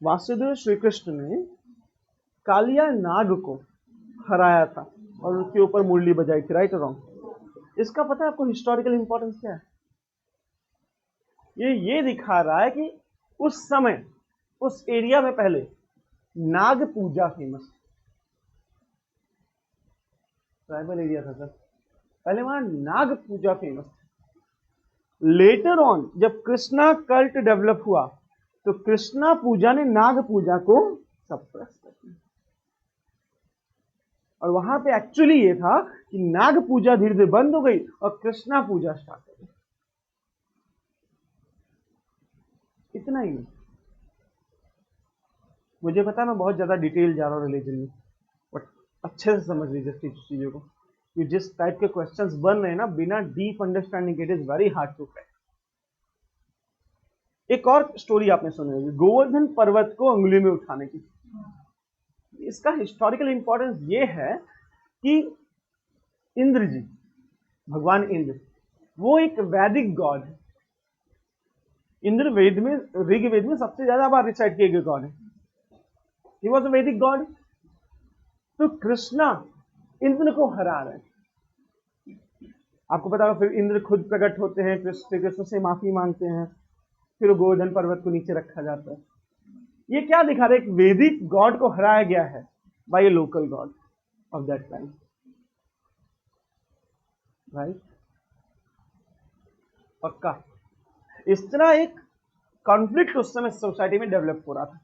वासुदेव श्री कृष्ण ने कालिया नाग को हराया था और उसके ऊपर मुरली बजाई थी, राइट और रॉन्ग? इसका पता है आपको हिस्टोरिकल इंपॉर्टेंस क्या है? ये दिखा रहा है कि उस समय उस एरिया में पहले नाग पूजा फेमस, ट्राइबल एरिया था सर, पहले वहां नाग पूजा फेमस। लेटर ऑन जब कृष्णा कल्ट डेवलप हुआ तो कृष्णा पूजा ने नाग पूजा को सप्रेस कर दिया, और वहां पे एक्चुअली ये था कि नाग पूजा धीरे धीरे बंद हो गई और कृष्णा पूजा स्टार्ट हो गई। इतना ही नहीं, मुझे पता है मैं बहुत ज्यादा डिटेल जा रहा हूँ रिलीजन में, बट अच्छे से समझ लीजिए चीजों को, कि जिस टाइप के क्वेश्चंस बन रहे हैं ना, बिना deep understanding it is very hard to crack. एक और स्टोरी आपने सुनी होगी, गोवर्धन पर्वत को अंगुली में उठाने की। इसका हिस्टोरिकल इंपॉर्टेंस ये है कि इंद्र जी, भगवान इंद्र, वो एक वैदिक गॉड है। इंद्र वेद में, ऋग्वेद में सबसे ज्यादा बार रिसाइट किए गए गॉड है। He was a Vedic God. तो कृष्णा इंद्र को हरा रहे हैं। आपको पता होगा फिर इंद्र खुद प्रकट होते हैं, कृष्ण से माफी मांगते हैं, फिर गोवर्धन पर्वत को नीचे रखा जाता है। ये क्या दिखा रहा है? एक वैदिक गॉड को हराया गया है by a local god of that time, right? पक्का इस तरह एक कॉन्फ्लिक्ट उस समय सोसाइटी में डेवलप हो रहा था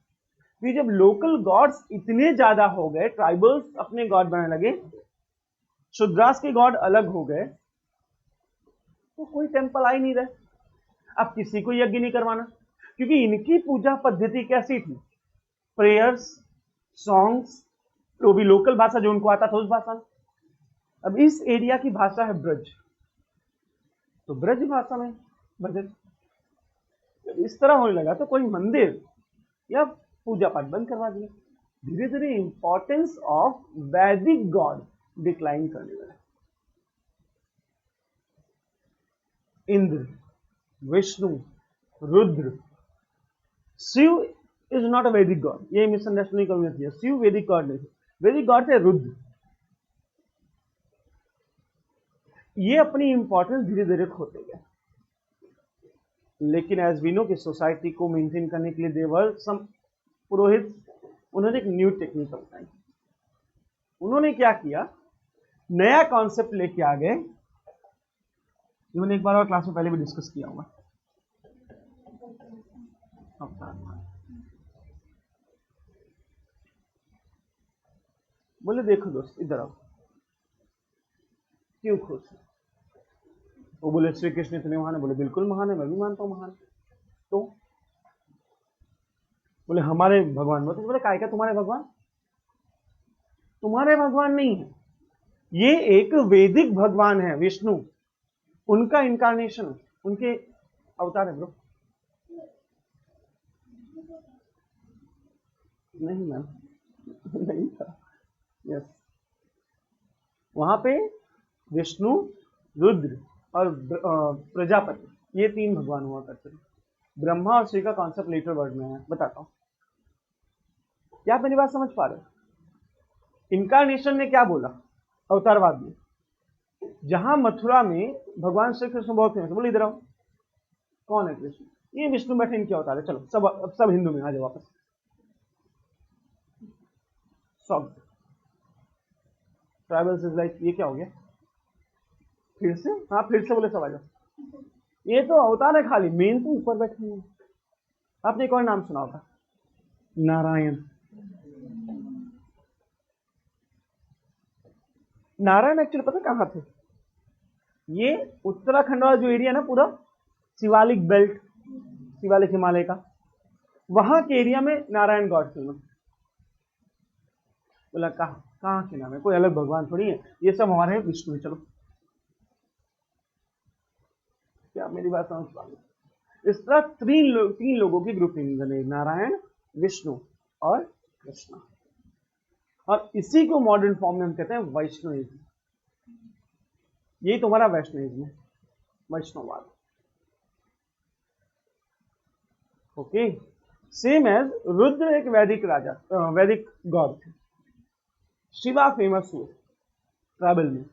कि जब लोकल गॉड्स इतने ज्यादा हो गए, ट्राइबल्स अपने गॉड बनाने लगे, शूद्रास के गॉड अलग हो गए, तो कोई टेंपल आ ही नहीं रहे। अब किसी को यज्ञ नहीं करवाना, क्योंकि इनकी पूजा पद्धति कैसी थी? प्रेयर्स, सॉन्ग्स, तो भी लोकल भाषा जो उनको आता था उस भाषा में। अब इस एरिया की भाषा है ब्रज, तो ब्रज भाषा में भजन। इस तरह होने लगा तो कोई मंदिर या पूजा पाठ बंद करवा दिया। धीरे धीरे importance of Vedic god decline करने लगा। Indra, Vishnu, Rudra, Shiva is not a Vedic god, ये मिसअंडरस्टैंडिंग करनी चाहिए। शिव वैदिक गॉड नहीं, वैदिक गॉड थे रुद्र। ये अपनी इंपॉर्टेंस धीरे धीरे खोते गए, लेकिन एज वी नो कि सोसाइटी को मेंटेन करने के लिए देवर सम पुरोहित, उन्होंने एक न्यू टेक्निक अपनाई। उन्होंने क्या किया? नया कॉन्सेप्ट लेके आ गए। मैंने एक बार और क्लास में पहले भी डिस्कस किया होगा। बोले देखो दोस्त, इधर आओ, क्यों खुश है? वो बोले श्री कृष्ण इतने महान है। बोले बिल्कुल महान है, मैं भी मानता हूं महान। तो बोले हमारे भगवान, मतलब बोले काय का तुम्हारे भगवान? तुम्हारे भगवान नहीं है, ये एक वैदिक भगवान है विष्णु, उनका इनकारनेशन, उनके अवतार है ब्रो। नहीं मैम, नहीं था। यस, वहां पे विष्णु, रुद्र और प्रजापति, ये 3 भगवान हुआ करते थे। ब्रह्मा और शिव का कॉन्सेप्ट लेटर वर्ड में है, बताता हूं। क्या आप मेरी बात समझ पा रहे हो? इनकारनेशन ने क्या बोला अवतारवाद में? जहां मथुरा में भगवान श्री कृष्ण बहुत फेमस, बोले इधर आओ, कौन है कृष्ण? ये विष्णु बैठे, इनके अवतार है। चलो सब हिंदू में आ जाओ वापस। सब ट्राइबल्स इज लाइक ये क्या हो गया? फिर से? हाँ फिर से बोले सब आ जाओ। ये तो अवतार है खाली, मेन तो ऊपर बैठे हैं। आपने एक और नाम सुना होगा, नारायण। नारायण एक्चुअली पता कहां थे? ये उत्तराखंड वाला जो एरिया ना, पूरा शिवालिक बेल्ट, शिवालिक हिमालय का, वहां के एरिया में नारायण गॉड फेमस। बोला कहाँ कहाँ के नाम है, कोई अलग भगवान थोड़ी है, ये सब हमारे विष्णु है। चलो, क्या आप मेरी बात समझ पा रहे? इस तरह तीन लोगों की ग्रुपिंग बने, नारायण, विष्णु और कृष्ण। और इसी को मॉडर्न फॉर्म में हम कहते हैं वैष्णविज्म। यही तुम्हारा वैष्णविज्म है, वैष्णववाद। ओके, सेम एज रुद्र एक वैदिक राजा, वैदिक गॉड थे। शिवा फेमस हुए ट्राइबल में,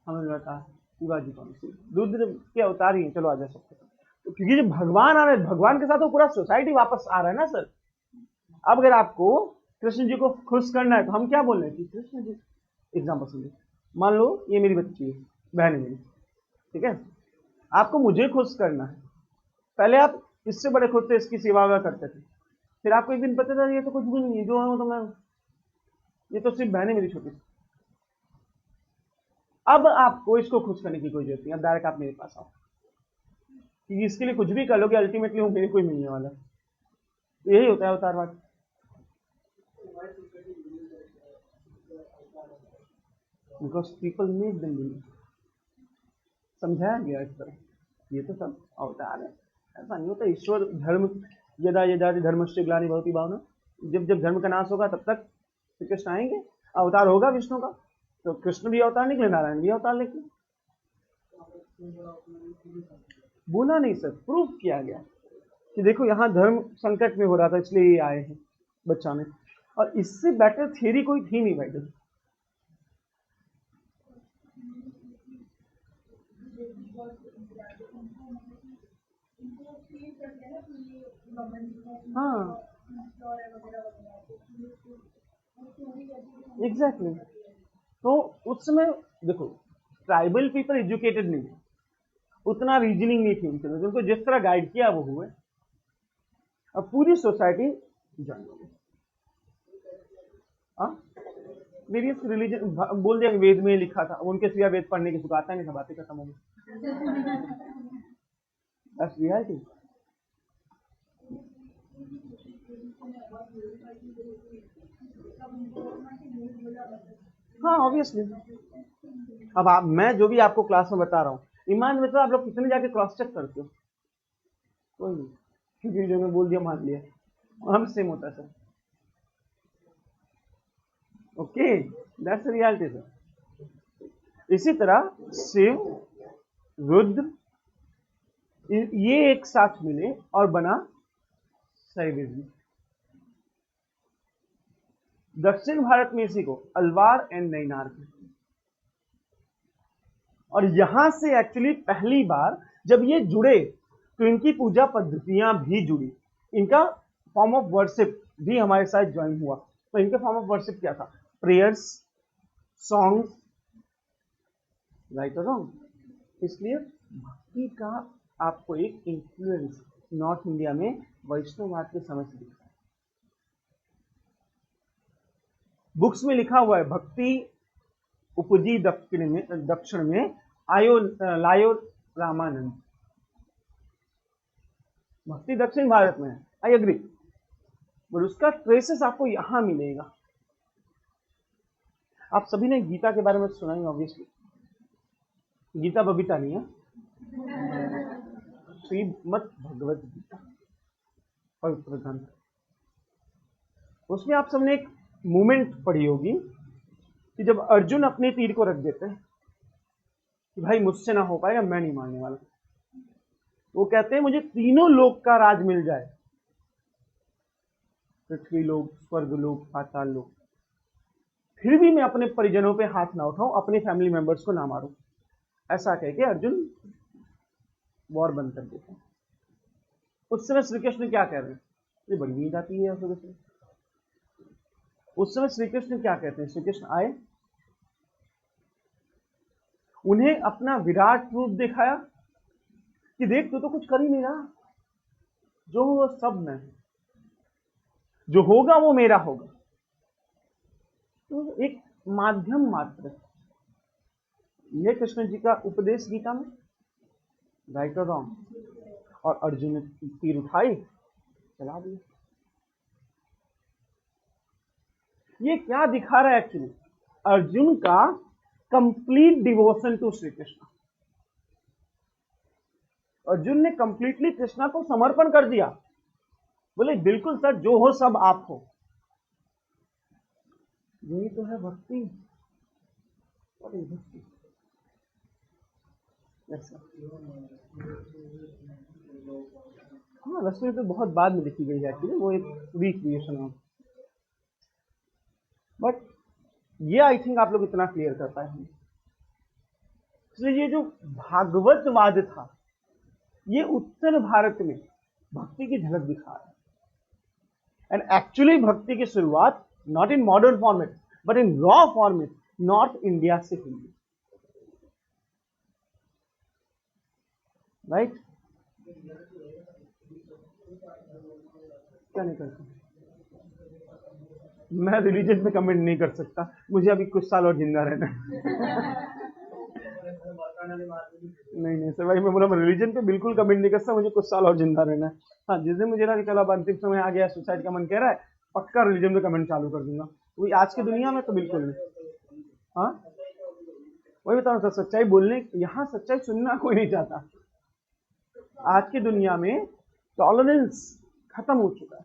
हमें लगा शिवाजी कौन सी, रुद्र के अवतार ही हैं। चलो आ जा सकते, तो क्योंकि जब भगवान आ रहे हैं, भगवान के साथ तो पूरा सोसाइटी वापस आ रहा है ना सर। अब अगर आपको कृष्ण जी को खुश करना है तो हम क्या बोल रहे हैं कि कृष्ण जी, एग्जाम्पल सुनिए, मान लो ये मेरी बच्ची है, बहन है मेरी, ठीक है, आपको मुझे खुश करना है। पहले आप इससे बड़े खुद से इसकी सेवा करते थे, फिर आपको एक दिन पता था ये तो कुछ भी नहीं है, जो है तो मैं, ये तो सिर्फ बहन है मेरी छोटी सी। अब आपको इसको खुश करने की कोई जरूरत नहीं, अब डायरेक्ट आप मेरे पास आओ, कि इसके लिए कुछ भी कर लोगे, अल्टीमेटली वो मेरे को ही मिलने वाला है। यही होता है अवतारवाद। Because people need them believe. समझाया गया इस तरह, ये तो सब अवतार है, ऐसा नहीं होता। ईश्वर धर्म यदा यदा धर्मस्य ग्लानि भवति भावना, जब जब धर्म का नाश होगा तब तक श्री कृष्ण आएंगे, अवतार होगा विष्णु का, तो कृष्ण भी अवतार निकले, नारायण भी अवतार निकले। बोला नहीं सर, प्रूफ किया गया कि देखो यहाँ धर्म संकट में हो रहा था इसलिए ये आए हैं बचाने, और इससे बेटर थियरी कोई थी नहीं भाई। हाँ एग्जैक्टली, तो उस समय देखो ट्राइबल पीपल एजुकेटेड नहीं थे, उतना रीजनिंग नहीं थी उनके लिए, उनको जिस तरह गाइड किया वो हुए, अब पूरी सोसाइटी जान गई। वेरियस रिलीजन बोल दिया, वेद में लिखा था, उनके सिवा वेद पढ़ने की सुखाता नहीं था, बातें खत्म हो गई। That's reality. हाँ ऑब्वियसली, अब आप, मैं जो भी आपको क्लास में बता रहा हूँ, ईमान में तो आप लोग कितने जाके क्रॉस चेक करते हो? कोई नहीं, क्योंकि जो मैं बोल दिया मान लिया, हम सेम होता है sir. Okay, that's reality sir. इसी तरह शिव, रुद्र, ये एक साथ मिले और बना शैविज्म। दक्षिण भारत में इसी को अलवार एंड नैनार कहते हैं। और यहां से एक्चुअली पहली बार जब ये जुड़े तो इनकी पूजा पद्धतियां भी जुड़ी, इनका फॉर्म ऑफ वर्शिप भी हमारे साथ ज्वाइन हुआ। तो इनका फॉर्म ऑफ वर्शिप क्या था? प्रेयर्स, सॉन्ग्स, राइट और रॉन्ग। इसलिए भक्ति का आपको एक इन्फ्लुएंस नॉर्थ इंडिया में वैष्णववाद के समय से दिखता है। बुक्स में लिखा हुआ है भक्ति उपजी दक्षिण में लायो रामानंद। भक्ति दक्षिण भारत में है, आई एग्री, बट उसका ट्रेसेस आपको यहां मिलेगा। आप सभी ने गीता के बारे में सुना ही ऑब्वियसली, गीता बबीता नहीं है, श्रीमद् भगवद गीता पवित्र ग्रंथ। उसमें आप सबने एक मूवमेंट पढ़ी होगी कि जब अर्जुन अपने तीर को रख देते हैं कि भाई मुझसे ना हो पाएगा, मैं नहीं मारने वाला, वो कहते हैं मुझे तीनों लोक का राज मिल जाए, पृथ्वी लोक, स्वर्ग लोक, पाताल लोक, फिर भी मैं अपने परिजनों पे हाथ ना उठाऊं, अपने फैमिली मेंबर्स को ना मारूं, ऐसा कह के अर्जुन वॉर बंद कर देते हैं। उस समय श्री कृष्ण क्या कह रहे हैं? ये बड़ी नींद आती है उस समय। उस समय श्री कृष्ण क्या कहते हैं? श्री कृष्ण आए, उन्हें अपना विराट रूप दिखाया कि देख तू तो कुछ कर ही नहीं रहा, जो वो सब मैं, जो होगा वो मेरा होगा। तो एक माध्यम मात्र, यह कृष्ण जी का उपदेश गीता में, राइट और रॉन्ग। और अर्जुन ने तीर उठाई चला दिया। ये क्या दिखा रहा है एक्चुअली? अर्जुन का complete devotion to Shri Krishna. Arjun ने कंप्लीटली कृष्णा को समर्पण कर दिया। बोले बिल्कुल सर, जो हो सब आप हो। यही तो है भक्ति। और भक्ति ऐसा, हाँ रसोई तो बहुत बाद में लिखी गई है एक्चुअली, वो एक रिक्रिएशन है। बट ये आई थिंक आप लोग इतना क्लियर कर पाए हैं। इसलिए ये जो भागवतवाद था, ये उत्तर भारत में भक्ति की झलक दिखा रहा है। एंड एक्चुअली भक्ति की शुरुआत not in modern format but in raw format north India से हुई, राइट? क्या नहीं करता? मैं रिलीजन पे कमेंट नहीं कर सकता, मुझे अभी कुछ साल और जिंदा रहना है। नहीं सर भाई, मैं बोला मैं रिलीजन पे बिल्कुल कमेंट नहीं कर सकता, मुझे कुछ साल और जिंदा रहना है। हाँ, जिस दिन मुझे ना कि चलो अब अंतिम समय आ गया, सुसाइड का मन कह रहा है, पक्का रिलीजन पे कमेंट चालू कर दूंगा। वही आज की दुनिया में तो बिल्कुल नहीं। हाँ वही बता रहा हूँ, सच्चाई बोलने, यहाँ सच्चाई सुनना कोई नहीं चाहता। आज की दुनिया में टॉलरेंस खत्म हो चुका है।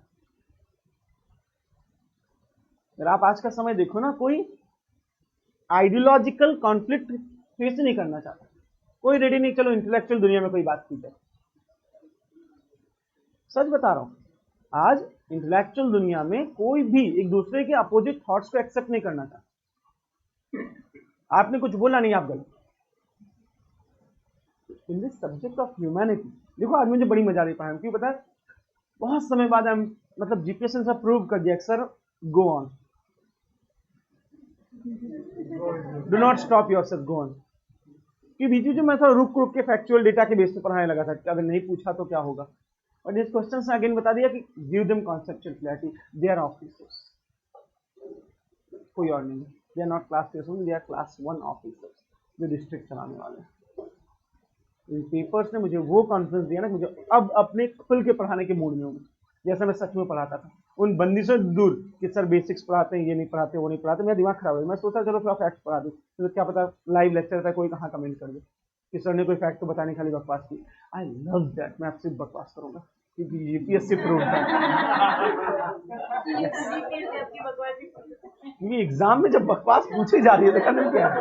अगर आप आज का समय देखो ना, कोई आइडियोलॉजिकल कॉन्फ्लिक्ट फेस नहीं करना चाहता, कोई रेडी नहीं, चलो इंटेलेक्चुअल दुनिया में कोई बात की जाए। सच बता रहा हूं, आज इंटेलेक्चुअल दुनिया में कोई भी एक दूसरे के अपोजिट थॉट्स को एक्सेप्ट नहीं करना चाहता। आपने कुछ बोला नहीं, आप गलत। In this subject of humanity, देखो आज मुझे बड़ी मजा आ रही है, क्यों पता है? बहुत समय बाद हम मतलब जीपीएस ने सब प्रूव कर दिया, sir go on, do not stop yourself, go on. कि बीच में मैं थोड़ा रुक रुक के फैक्चुअल डेटा के बेस पे पढ़ाने लगा था कि अगर नहीं पूछा तो क्या होगा। और इस क्वेश्चन से अगेन बता दिया कि give them conceptual clarity, they are officers, कोई और नहीं, they are not class 2, they are class 1 officers जो डिस्ट्रिक्ट चलाने वाले हैं। इन पेपर्स ने मुझे वो कॉन्फिडेंस दिया ना, मुझे अब अपने खुल के पढ़ाने के मूड में हूँ, जैसा मैं सच में पढ़ाता था। उन बंदिशों से दूर कि सर बेसिक्स पढ़ाते हैं, ये नहीं पढ़ाते, वो नहीं पढ़ाते, मेरा दिमाग खराब हो गया। मैं सोचा चलो थोड़ा फैक्ट पढ़ा दूँ, तो क्या पता लाइव लेक्चर था, कोई कहाँ कमेंट कर दे कि सर ने कोई फैक्ट तो बताने खाली बकवास की। आई लव दैट, मैं आपसे बकवास करूंगा क्योंकि यूपीएससी प्रूव था। क्योंकि एग्जाम में जब बकवास पूछी जा रही है तो करना क्या है?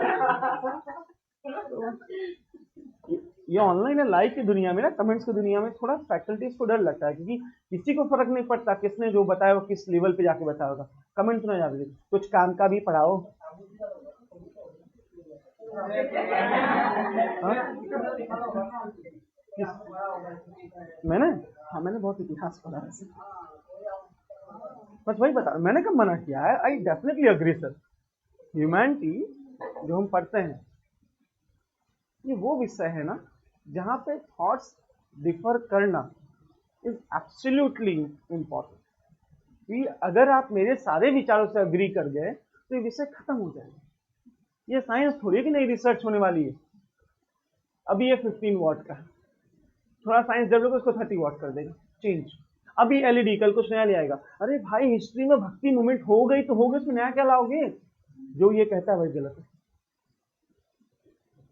ये ऑनलाइन है, लाइव की दुनिया में ना, कमेंट्स की दुनिया में थोड़ा फैकल्टीज को डर लगता है, क्योंकि किसी को फर्क नहीं पड़ता किसने जो बताया वो किस लेवल पे जाके बताया होगा। कमेंट सुना जाते, कुछ काम का भी पढ़ाओ। मैंने बहुत इतिहास पढ़ा है, बस वही बता, मैंने कब मना किया है? I definitely agree sir. Humanity जो हम पढ़ते हैं, ये वो विषय है ना जहाँ पे थॉट्स डिफर करना इज एब्सोल्युटली इम्पोर्टेंट। अगर आप मेरे सारे विचारों से अग्री कर गए तो ये विषय खत्म हो जाएगा। ये साइंस थोड़ी कि नई रिसर्च होने वाली है। अभी ये 15 वॉट का है, थोड़ा साइंस डेवलप उसको 30 वॉट कर देगा, चेंज। अभी एलईडी, कल कुछ नया ले आएगा। अरे भाई, हिस्ट्री में भक्ति मूवमेंट हो गई तो हो गई, उसमें नया क्या लाओगे? जो ये कहता है वही गलत है।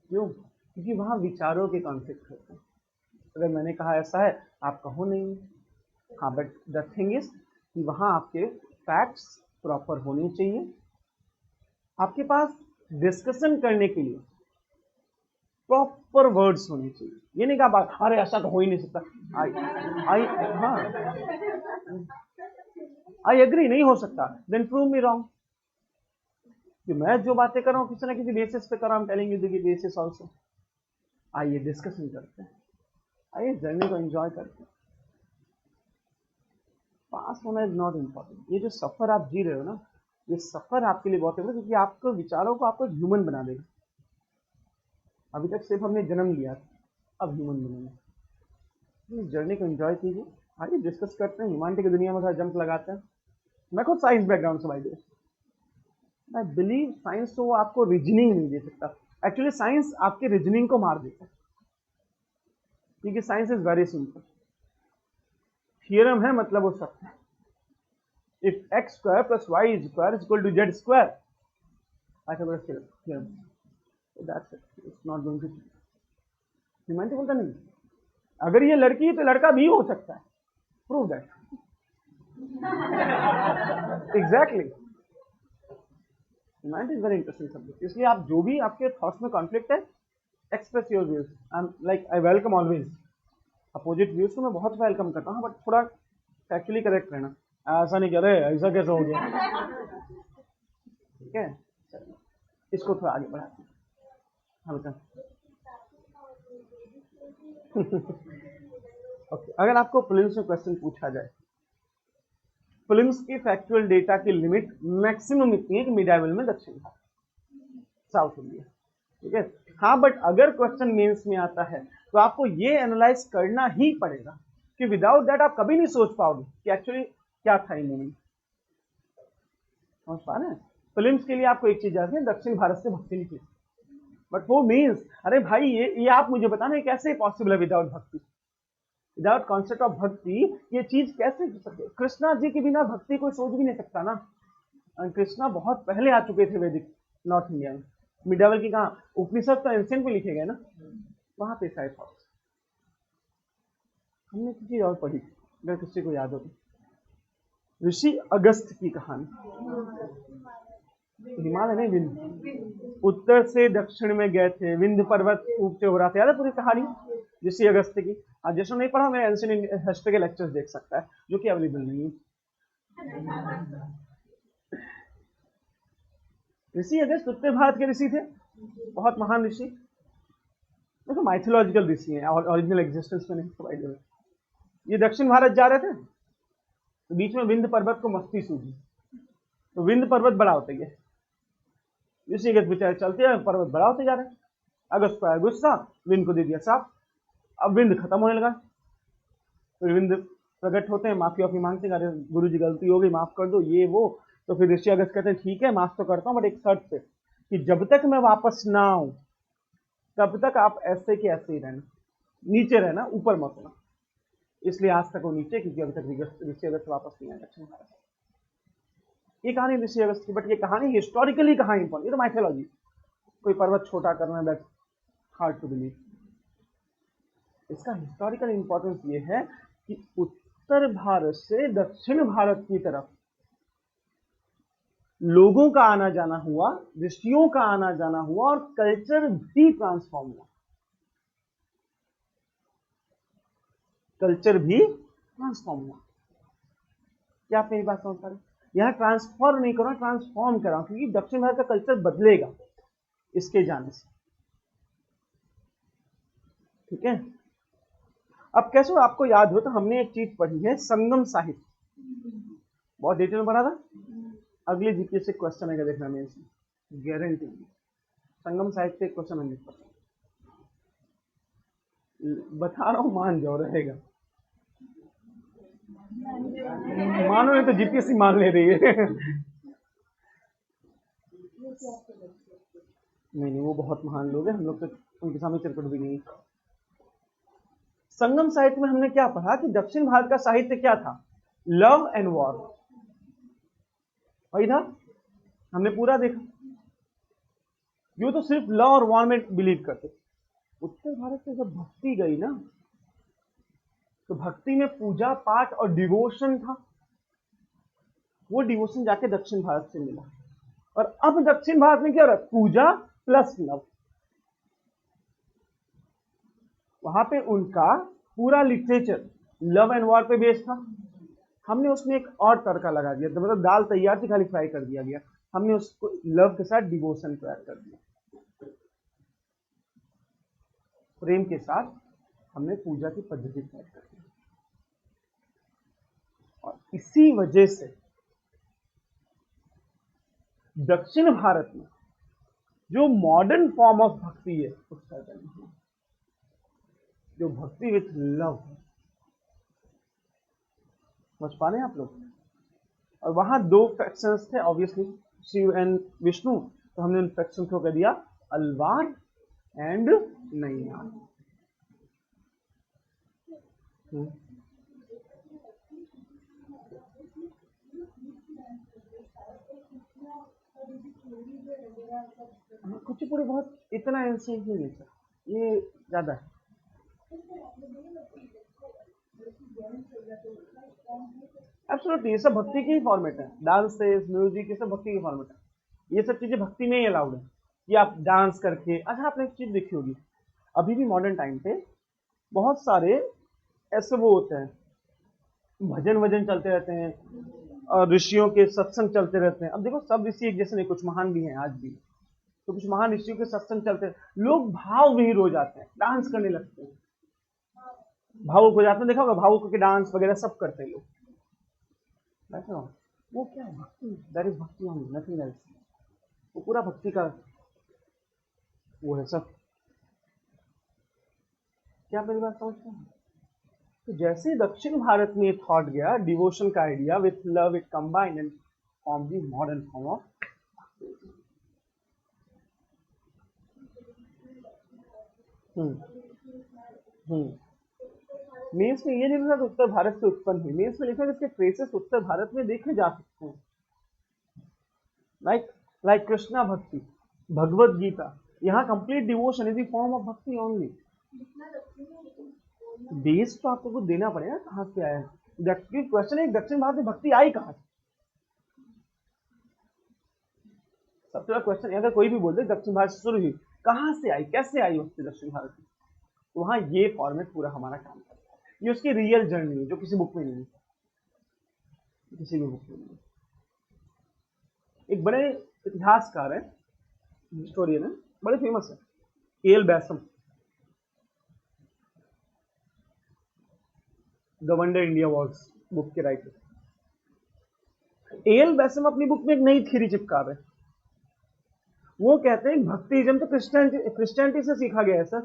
क्यों? क्योंकि वहां विचारों के कॉन्फ्लिक्ट होते हैं। अगर मैंने कहा ऐसा है, आप कहो नहीं। हाँ, बट द थिंग इज कि वहां आपके फैक्ट्स प्रॉपर होने चाहिए, आपके पास डिस्कशन करने के लिए प्रॉपर वर्ड्स होने चाहिए। ये नहीं कहा बात, अरे ऐसा तो हो ही नहीं सकता। आई एग्री, नहीं हो सकता, देन प्रूव मी रॉन्ग। कि मैं जो बातें कर रहा हूँ किसी ना किसी बेसिस पे कर रहा हूँ, telling you the basis also. आइए डिस्कशन करते हैं, आइए जर्नी को एंजॉय करते हैं। पास होना इज नॉट इम्पोर्टेंट। ये जो सफर आप जी रहे हो ना, ये सफर आपके लिए बहुत इम्पोर्टेंट, क्योंकि आपको विचारों को आपको ह्यूमन बना देगा। अभी तक सिर्फ हमने जन्म लिया, अब ह्यूमन बनेंगे। इस जर्नी को एंजॉय कीजिए, आइए डिस्कस करते हैं। ह्यूमैनिटी की दुनिया में थोड़ा जंप लगाते हैं। मैं खुद साइंस बैकग्राउंड से, भाई आई बिलीव साइंस तो आपको रीजनिंग नहीं दे सकता। एक्चुअली साइंस आपके रीजनिंग को मार देता है, क्योंकि science is very simple. Theorem है मतलब वो सत्य है। If X square plus Y square is equal to Z square, Pythagoras theorem, that's it, it's not going to change. Himanshu बोलता नहीं, अगर ये लड़की है तो लड़का भी हो सकता है, prove that. Exactly, Himanshu is very interesting subject. इसलिए आप जो भी आपके थॉट्स में कॉन्फ्लिक्ट है, express your views. I am like, I welcome always opposite views को, मैं बहुत वेलकम करता हूँ, बट थोड़ा फैक्चुअली करेक्ट रहना। ऐसा नहीं करे, ऐसा कैसे हो गया, ठीक है। इसको थोड़ा आगे बढ़ाते हैं हल्का। ओके, अगर आपको प्रीलिम्स में क्वेश्चन पूछा जाए, प्रीलिम्स की फैक्चुअल डेटा की लिमिट मैक्सिमम इतनी है कि मिड लेवल में दक्षिण भारत, साउथ इंडिया, ठीक है। हाँ, बट अगर क्वेश्चन मेंस में आता है तो आपको ये एनालाइज करना ही पड़ेगा कि विदाउट दैट आप कभी नहीं सोच पाओगे कि एक्चुअली क्या था मीनिंग। समझ पा रहे हैं? प्रीलिम्स के लिए आपको एक चीज याद है, दक्षिण भारत से भक्ति निकली, बट वो मीन्स, अरे भाई ये आप मुझे बताना है कैसे पॉसिबल है विदाउट भक्ति, विदाउट कॉन्सेप्ट ऑफ भक्ति ये चीज कैसे हो सकती? कृष्णा जी के बिना भक्ति कोई सोच भी नहीं सकता ना। कृष्णा बहुत पहले आ चुके थे वैदिक नॉर्थ इंडिया में, मिड लेवल की कहा, उपनिषद तो एंशिएंट में लिखे गए ना, वहां पे साइड थॉट्स हमने किसी और पढ़ी, अगर किसी को याद हो तो, ऋषि अगस्त की कहानी। हिमालय नहीं, विंध्य, उत्तर से दक्षिण में गए थे, विंध्य पर्वत ऊंचे हो रहा था, याद है पूरी कहानी ऋषि अगस्त की। आज जैसे नहीं पढ़ा, मैं एंशिएंट हिस्ट्री के लेक्चर्स देख सकता है, जो कि अवेलेबल नहीं है। ऋषि अगस्त उत्तर भारत के ऋषि थे, बहुत महान ऋषि, देखो माइथोलॉजिकल ऋषि हैं, ओरिजिनल एग्जिस्टेंस में नहीं प्रोवाइड हुए। ये दक्षिण भारत जा रहे थे, तो बीच में विंध्य पर्वत को मस्ती सूझी, तो विंध्य पर्वत बड़ा होता गया, ऋषि अगस्त बेचारे चलते हैं, पर्वत बड़ा होते जा रहे हैं। अगस्त को आया गुस्सा, विंध्य को दे दिया साफ, अब विंध्य खत्म होने लगा। फिर विंध्य प्रकट होते हैं, माफी वाफी मांगते हैं, अरे गुरु जी गलती हो गई, माफ कर दो, ये वो। तो फिर ऋषि अगस्त कहते हैं ठीक है माफ तो करता हूँ, बट एक शर्त पे कि जब तक मैं वापस ना आऊं तब तक आप ऐसे के ऐसे ही रहना, नीचे रहना, ऊपर मत होना। इसलिए आज तक वो नीचे, क्योंकि अभी तक ऋषि अगस्त वापस नहीं आया दक्षिण भारत। ये कहानी ऋषि अगस्त की, बट ये कहानी हिस्टोरिकली कहाँ इंपॉर्टेंट, ये तो माइथोलॉजी, कोई पर्वत छोटा करना, दैट हार्ड टू बिलीव। इसका हिस्टोरिकल इंपॉर्टेंस ये है कि उत्तर भारत से दक्षिण भारत की तरफ लोगों का आना जाना हुआ, ऋषियों का आना जाना हुआ, और कल्चर भी ट्रांसफॉर्म हुआ, कल्चर भी ट्रांसफॉर्म हुआ। क्या आप मेरी बात समझ पा रहे? यहां ट्रांसफॉर्म नहीं करो, ट्रांसफॉर्म करा, क्योंकि दक्षिण भारत का कल्चर बदलेगा इसके जाने से, ठीक है। अब कैसे आपको याद हो, तो हमने एक चीज पढ़ी है, संगम साहित्य, बहुत डिटेल में पढ़ा था। अगले जीके से क्वेश्चन आएगा, देखना मेरे से गारंटी, संगम साहित्य से क्वेश्चन 100% बता रहा हूं, मान जाओ, रहेगा। मानो नहीं तो जीपीएससी मान ले रही है। नहीं, वो बहुत महान लोग हैं, हम लोग तो उनके सामने चिरकुट भी नहीं। संगम साहित्य में हमने क्या पढ़ा कि दक्षिण भारत का साहित्य क्या था, लव एंड वॉर, वही था, हमने पूरा देखा। यो तो सिर्फ लव और वॉर में बिलीव करते। उत्तर भारत से जब भक्ति गई ना, तो भक्ति में पूजा पाठ और डिवोशन था, वो डिवोशन जाके दक्षिण भारत से मिला। और अब दक्षिण भारत में क्या हो रहा है, पूजा प्लस लव। वहां पे उनका पूरा लिटरेचर लव एंड वॉर पे बेस्ड था, हमने उसमें एक और तड़का लगा दिया, तो मतलब दाल तैयार थी, खाली फ्राई कर दिया गया, हमने उसको लव के साथ डिवोशन को ऐड कर दिया, प्रेम के साथ हमने पूजा की पद्धति को ऐड कर दी। और इसी वजह से दक्षिण भारत में जो मॉडर्न फॉर्म ऑफ भक्ति है उसका जन्म हुआ, जो भक्ति विथ लव है। समझ पा रहे हैं आप लोग? और वहां दो फैक्शंस थे ऑब्वियसली, शिव एंड विष्णु, तो हमने उन फैक्शन को कह दिया अलवार एंड नैयार। कुचिपुड़ी बहुत इतना एंशिएंट नहीं है सर, ये ज्यादा है। एब्सोल्युटली, ये सब भक्ति की ही फॉर्मेट है, डांसेस म्यूजिक ये सब भक्ति की फॉर्मेट है। ये सब चीजें भक्ति में ही अलाउड है कि आप डांस करके। अच्छा, आपने एक चीज देखी होगी, अभी भी मॉडर्न टाइम पे बहुत सारे ऐसे वो होते हैं, भजन वजन चलते रहते हैं और ऋषियों के सत्संग चलते रहते हैं। अब देखो, सब ऋषि एक जैसे नहीं, कुछ महान भी हैं आज भी, तो कुछ महान ऋषियों के सत्संग चलते हैं, लोग भाव विहीर हो जाते हैं, डांस करने लगते हैं, भावुक हो जाते हैं। देखा होगा, भावुक होकर डांस वगैरह सब करते हैं लोग। वो क्या है? भक्ति, दैट इज भक्ति ओनली, नथिंग एल्स। वो पूरा भक्ति का वो है सब। क्या मेरी बात समझते हैं? तो जैसे दक्षिण भारत में थॉट गया डिवोशन का idea with love, it combined and form the modern form of. Mains में ये नहीं लिखा कि उत्तर भारत से उत्पन्न हुई, मेंस में लिखा कि इसके ट्रेसेस उत्तर भारत में देखे जा सकते हैं। लाइक कृष्णा भक्ति, भगवत गीता, यहाँ complete devotion is the form of भक्ति ओनली। बेस तो आपको कुछ देना पड़ेगा, कहाँ से आया है क्वेश्चन है, दक्षिण भारत में भक्ति आई कहाँ से? सबसे बड़ा क्वेश्चन, अगर कोई भी बोल दे दक्षिण भारत से शुरू हुई, कहाँ से आई, कैसे आई भक्ति दक्षिण भारत में, तो वहां ये फॉर्मेट पूरा हमारा काम करता है। ये उसकी रियल जर्नी है जो किसी बुक में नहीं है, किसी भी बुक में नहीं है। एक बड़े इतिहासकार है, हिस्टोरियन है, बड़े फेमस है, L Basham, the wonder India was book के राइटर। एल बैसम अपनी बुक में एक नई थ्योरी चिपका रहे हैं। वो कहते हैं भक्तिज्म तो क्रिश्चियनिटी से सीखा गया है सर,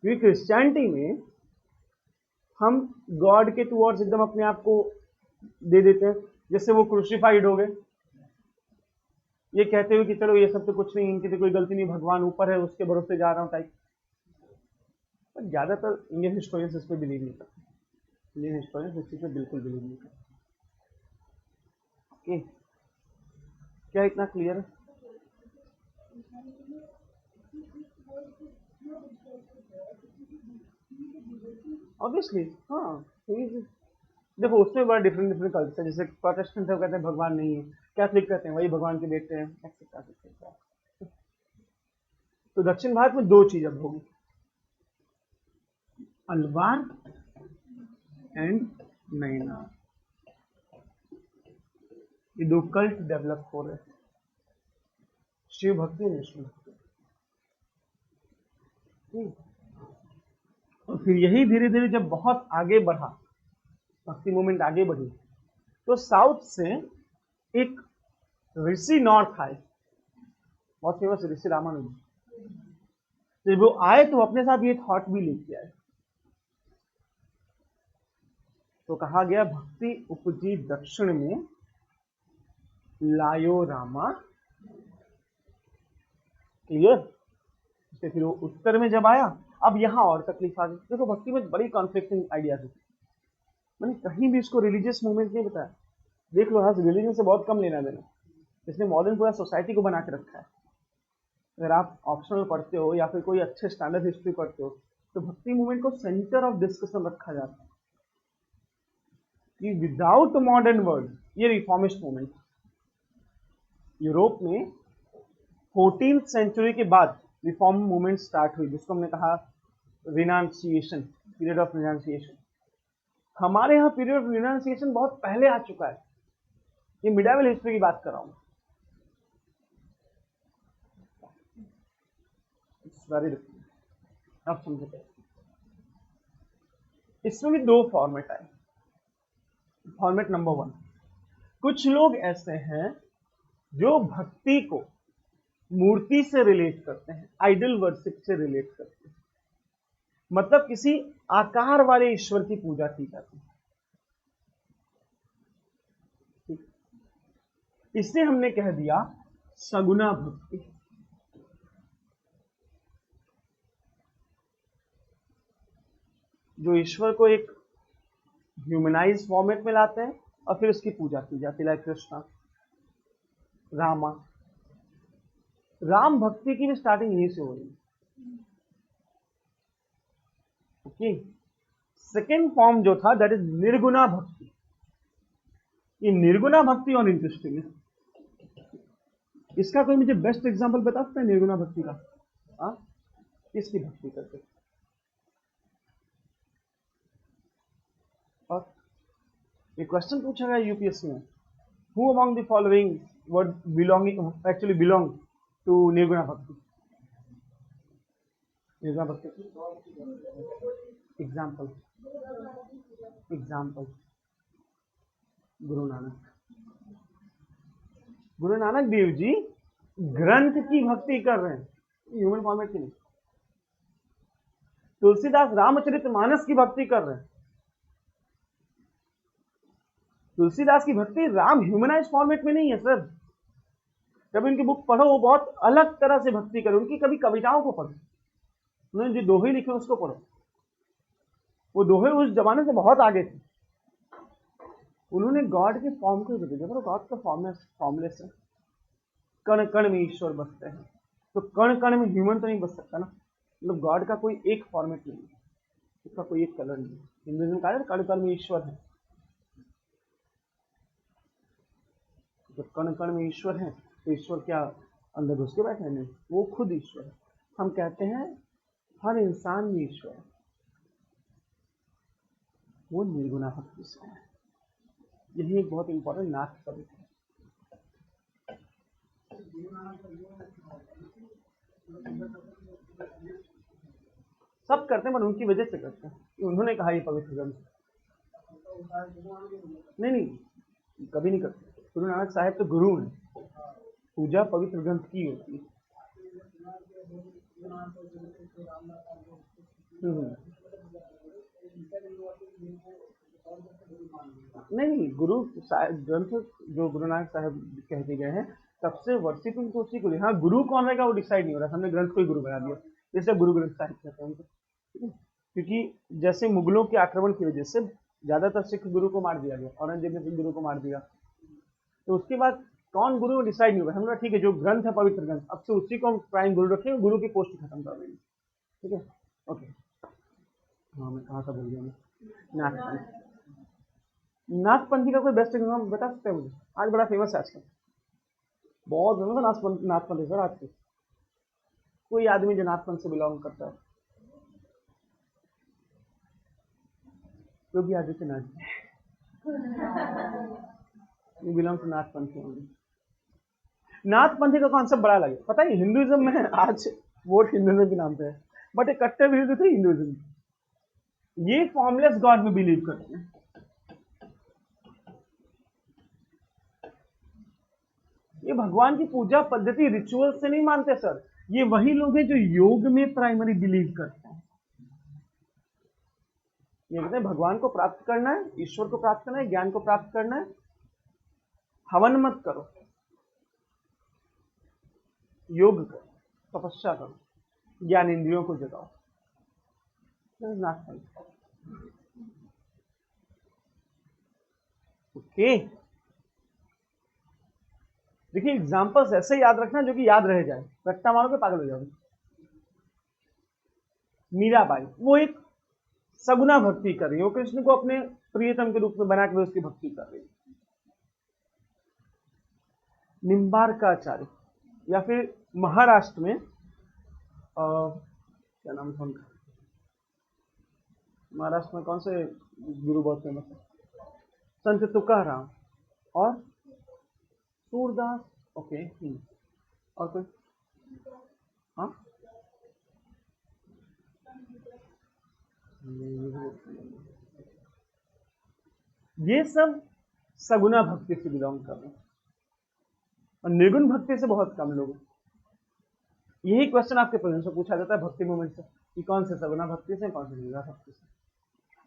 क्योंकि क्रिश्चियनिटी में हम गॉड के टुवर्ड्स एकदम अपने आप को दे देते हैं, जैसे वो क्रूसिफाइड हो गए, ये कहते हुए कि चलो ये सब तो कुछ नहीं, इनकी तो कोई गलती नहीं, भगवान ऊपर है, उसके भरोसे जा रहा हूं टाइप। पर ज्यादातर इंडियन हिस्टोरियंस इस पर बिलीव नहीं करते, इंडियन हिस्टोरियंस इस चीज पर बिल्कुल बिलीव नहीं करते। क्या इतना क्लियर है? ऑब्वियसली हाँ, देखो उसमें बड़ा डिफरेंट डिफरेंट कल्चर है, जैसे प्रोटेस्टेंट कहते हैं भगवान नहीं है, कैथलिक कहते हैं वही भगवान के बेटे हैं, एक्सेट्रा। तो दक्षिण भारत में दो चीज अब होगी, अलवार एंड नैना, ये दो कल्ट डेवलप हो रहे हैं, शिव भक्ति और विष्णु भक्ति। और फिर यही धीरे धीरे जब बहुत आगे बढ़ा, भक्ति मूवमेंट आगे बढ़ी, तो साउथ से एक ऋषि नॉर्थ आए, बहुत फेमस ऋषि रामानुज। जब वो आए तो अपने साथ ये थॉट भी लेके आए, तो कहा गया भक्ति उपजी दक्षिण में लायो रामा, क्लियर। फिर वो उत्तर में जब आया, अब यहां और तकलीफ आ गई। देखो भक्ति में बड़ी कॉन्फ्लिक्टिंग आइडियाज है, मैंने कहीं भी इसको रिलीजियस मूवमेंट नहीं बताया। देख लो, आज रिलीजन से बहुत कम लेना देना, इसने मॉडर्न पूरा सोसाइटी को बना के रखा है। अगर आप ऑप्शनल पढ़ते हो या फिर कोई अच्छे स्टैंडर्ड हिस्ट्री पढ़ते हो, तो भक्ति मूवमेंट को सेंटर ऑफ डिस्कशन रखा जाता है कि विदाउट मॉडर्न वर्ल्ड, ये रिफॉर्मिस्ट मूवमेंट यूरोप में 14th सेंचुरी के बाद रिफॉर्म मूवमेंट स्टार्ट हुई, जिसको हमने कहा रिनाउंसिएशन, पीरियड ऑफ रिनाउंसिएशन। हमारे यहाँ पीरियड ऑफ रिनाउंसिएशन बहुत पहले आ चुका है, ये मिडिवल हिस्ट्री की बात कर रहा हूं। वेरी डिफरेंट, आप समझे। इसमें भी दो फॉर्मेट आए। फॉर्मेट नंबर 1, कुछ लोग ऐसे हैं जो भक्ति को मूर्ति से रिलेट करते हैं, आइडल वर्शिप से रिलेट करते हैं, मतलब किसी आकार वाले ईश्वर की पूजा की जाती है। इसे हमने कह दिया सगुना भक्ति। जो ईश्वर को एक ह्यूमनाइज फॉर्मेट में लाते हैं और फिर उसकी पूजा की जाती है, लाइक कृष्णा, रामा, राम भक्ति की भी स्टार्टिंग यहीं से हो रही है। ओके, सेकेंड फॉर्म जो था दैट इज निर्गुणा भक्ति। ये निर्गुणा भक्ति और इंटरेस्टिंग है। इसका कोई मुझे बेस्ट एग्जांपल बता सकता है निर्गुणा भक्ति का? हाँ, किसकी भक्ति करते? और ये क्वेश्चन पूछा गया यूपीएससी में, who among the following word belonging actually belong to nirguna bhakti? Nirguna भक्ति एग्जाम्पल गुरु नानक। गुरु नानक देव जी ग्रंथ की भक्ति कर रहे हैं, ह्यूमन फॉर्मेट की नहीं। तुलसीदास रामचरितमानस की भक्ति कर रहे हैं। तुलसीदास की भक्ति राम ह्यूमनाइज फॉर्मेट में नहीं है सर। कभी उनकी बुक पढ़ो, वो बहुत अलग तरह से भक्ति करे। उनकी कभी कविताओं को पढ़ो, उन्होंने जो दोहे लिखे उसको पढ़ो। वो दोहे उस जमाने से बहुत आगे थे। उन्होंने गॉड के फॉर्म को बदल, गॉड का फॉर्मलेस है। कण कण में ईश्वर बसते हैं, तो कण कण में ह्यूमन तो नहीं बस सकता ना। मतलब गॉड का कोई एक फॉर्मेट नहीं है, उसका कोई एक कलर नहीं है। हिंदुइज्म कहा है कण कण में ईश्वर है। जब कण कण में ईश्वर है तो ईश्वर क्या अंदर घुस के बैठे नहीं, वो खुद ईश्वर है। हम कहते हैं हर इंसान में ईश्वर है, वो निर्गुणा भक्ति से है। यही एक बहुत इंपॉर्टेंट नाथ पवित्र है। सब करते हैं पर उनकी वजह से करते हैं, उन्होंने कहा ये पवित्र ग्रंथ। नहीं, कभी नहीं करते। गुरु नानक साहब तो गुरु हैं, पूजा पवित्र ग्रंथ की होती है। नहीं, गुरु ग्रंथ जो गुरु नानक साहब कहते गए हैं सबसे वर्शिपिंग तो उसी को। हाँ, गुरु कौन रहेगा वो डिसाइड नहीं हो रहा, हमने ग्रंथ को ही गुरु बना दिया, जैसे गुरु ग्रंथ साहिब कहते हैं उनको। क्योंकि जैसे मुगलों के आक्रमण की वजह से ज्यादातर सिख गुरु को मार दिया गया, औरंगजेब ने सिख गुरु को मार दिया, तो उसके बाद कौन गुरु डिसाइड नहीं होगा। हमने ठीक है, जो ग्रंथ है पवित्र ग्रंथ, अब से उसी को हम प्राइम गुरु रखेंगे, गुरु की पोस्ट खत्म कर देंगे। ठीक है, ओके। हाँ, मैं कहा था भूल गया। नाथपंथी का कोई बेस्ट एग्जाम्पल बता सकते हैं मुझे? आज बड़ा फेमस है आजकल, बहुत फेमस है नाथपंथी सर आज के। कोई आदमी जो नाथपंथ से बिलोंग करता है, योगी आदित्यनाथ जी बिलोंग टू नाथपंथी होंगे। नाथपंथी का कॉन्सेप्ट बड़ा लगे, पता है हिंदुइज्म में आज वोट हिंदुइज्म के नाम पे है, बट एक कट्टर विरोधी थे हिंदुइज्म। ये फॉर्मलेस गॉड में बिलीव करते हैं। ये भगवान की पूजा पद्धति रिचुअल से नहीं मानते सर। ये वही लोग हैं जो योग में प्राइमरी बिलीव करते हैं। ये कहते हैं भगवान को प्राप्त करना है, ईश्वर को प्राप्त करना है, ज्ञान को प्राप्त करना है, हवन मत करो, योग करो, तपस्या करो, ज्ञान इंद्रियों को जगाओ। ओके, देखिए एग्जाम्पल्स ऐसे याद रखना जो कि याद रह जाए, रट्टा मारो के पागल हो जाओगे। मीराबाई वो एक सगुना भक्ति कर रही है, वो कृष्ण को अपने प्रियतम के रूप में बना के उसकी भक्ति कर रही है। निम्बार्काचार्य या फिर महाराष्ट्र में क्या नाम था उनका, महाराष्ट्र में कौन से गुरु बहुत फेमस है? संत तुकाराम और सूरदास। ओके, और कोई? हाँ, ये सब सगुना भक्ति से बिलोंग कर रहे हैं और निर्गुण भक्ति से बहुत कम लोग। यही क्वेश्चन आपके प्रेजेंट से पूछा जाता है भक्ति मूवमेंट से कि कौन से सगुना भक्ति से, कौन से निर्गुण भक्ति से।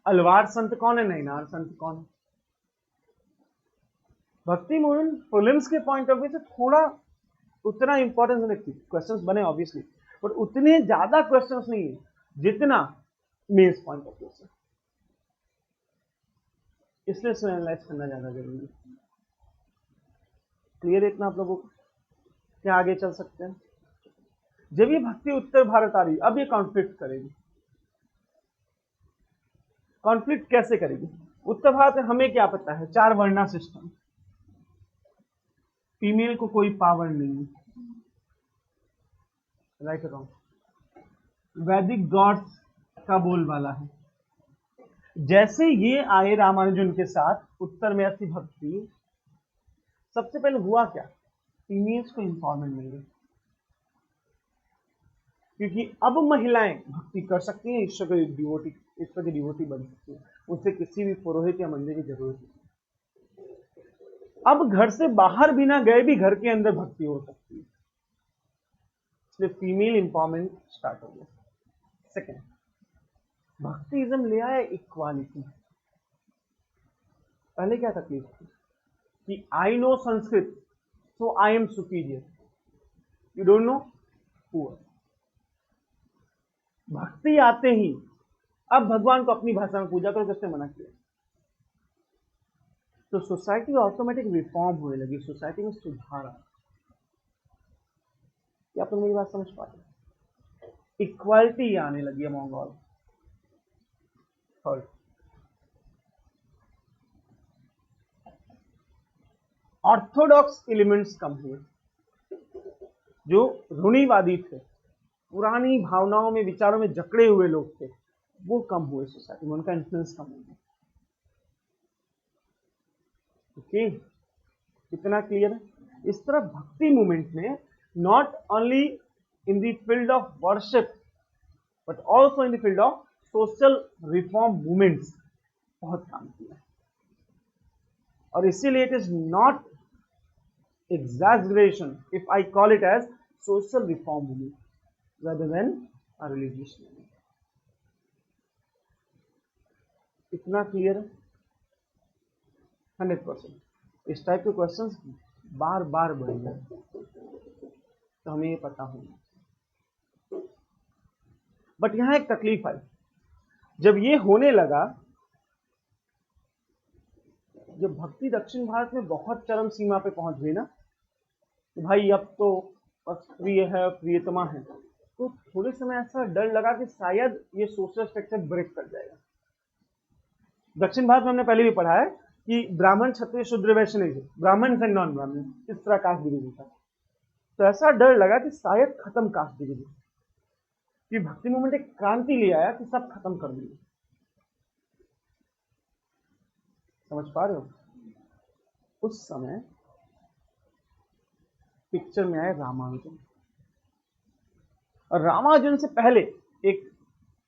अलवार संत कौन है, नैनार संत कौन है? भक्ति मूवमेंट प्रीलिम्स के पॉइंट ऑफ व्यू से थोड़ा उतना इंपॉर्टेंस रखती है। क्वेश्चंस बने ऑब्वियसली, बट उतने ज्यादा क्वेश्चंस नहीं है जितना मेंस पॉइंट ऑफ व्यू से। इसलिए इसमें एनालाइज करना ज्यादा जरूरी है। क्लियर है इतना आप लोगों को? क्या आगे चल सकते हैं? जब ये भक्ति उत्तर भारत आ रही, अब ये कॉन्फ्लिक्ट करेगी। कॉन्फ्लिक्ट कैसे करेगी? उत्तर भारत में हमें क्या पता है, 4 वर्णा सिस्टम, फीमेल को कोई पावर नहीं है, राइट रॉन्ग, वैदिक गॉड्स का बोलबाला है। जैसे ये आए रामानुजन के साथ उत्तर में ऐसी भक्ति, सबसे पहले हुआ क्या, फीमेल्स को इंपॉर्मेंट मिल गई, क्योंकि अब महिलाएं भक्ति कर सकती हैं, ईश्वर की डिवोटी बन सकती हैं, उसे किसी भी पुरोहित या मंदिर की जरूरत नहीं। अब घर से बाहर बिना गए भी घर के अंदर भक्ति हो सकती है, इसलिए फीमेल इंपावरमेंट स्टार्ट हो गया। सेकेंड, भक्तिज्म ले आया इक्वालिटी। पहले क्या तकलीफ थी कि I know Sanskrit so I am superior, you don't know poor. भक्ति आते ही अब भगवान को अपनी भाषा में पूजा करो, किसने मना किया? तो सोसाइटी ऑटोमेटिक रिफॉर्म होने लगी, सोसाइटी में सुधार आया। क्या आप मेरी बात समझ पा रहे? इक्वालिटी आने लगी among all. Third, orthodox elements कम हुए। जो रूढ़िवादी थे, पुरानी भावनाओं में, विचारों में जकड़े हुए लोग थे, वो कम हुए सोसाइटी में, उनका इन्फ्लुएंस कम हो गया। ओके, इतना क्लियर है? इस तरह भक्ति मूवमेंट ने not only in the field of worship but also in the field of social reform movements बहुत काम किया, और इसीलिए it is not exaggeration if I call it as social reform movement rather than a religious movement. इतना क्लियर है? 100%। इस टाइप के क्वेश्चंस बार बार बढ़ेंगे, तो हमें ये पता होगा। बट यहां एक तकलीफ आई, जब ये होने लगा, जब भक्ति दक्षिण भारत में बहुत चरम सीमा पे पहुंच गई ना, तो भाई अब तो बस प्रिय है, प्रियतमा है, तो थोड़े समय ऐसा डर लगा कि शायद ये सोशल स्ट्रक्चर ब्रेक कर जाएगा। दक्षिण भारत में हमने पहले भी पढ़ा है कि ब्राह्मण, क्षत्रिय, शूद्र, वैश्य नहीं थे, ब्राह्मण एंड नॉन ब्राह्मण, इस तरह कास्ट डिवीजन था। तो ऐसा डर लगा कि शायद खत्म कास्ट डिवीजन, कि भक्ति मूवमेंट एक क्रांति ले आया कि सब खत्म कर दिए। समझ पा रहे हो? उस समय पिक्चर में आए रामानुजन, और रामानुजन से पहले एक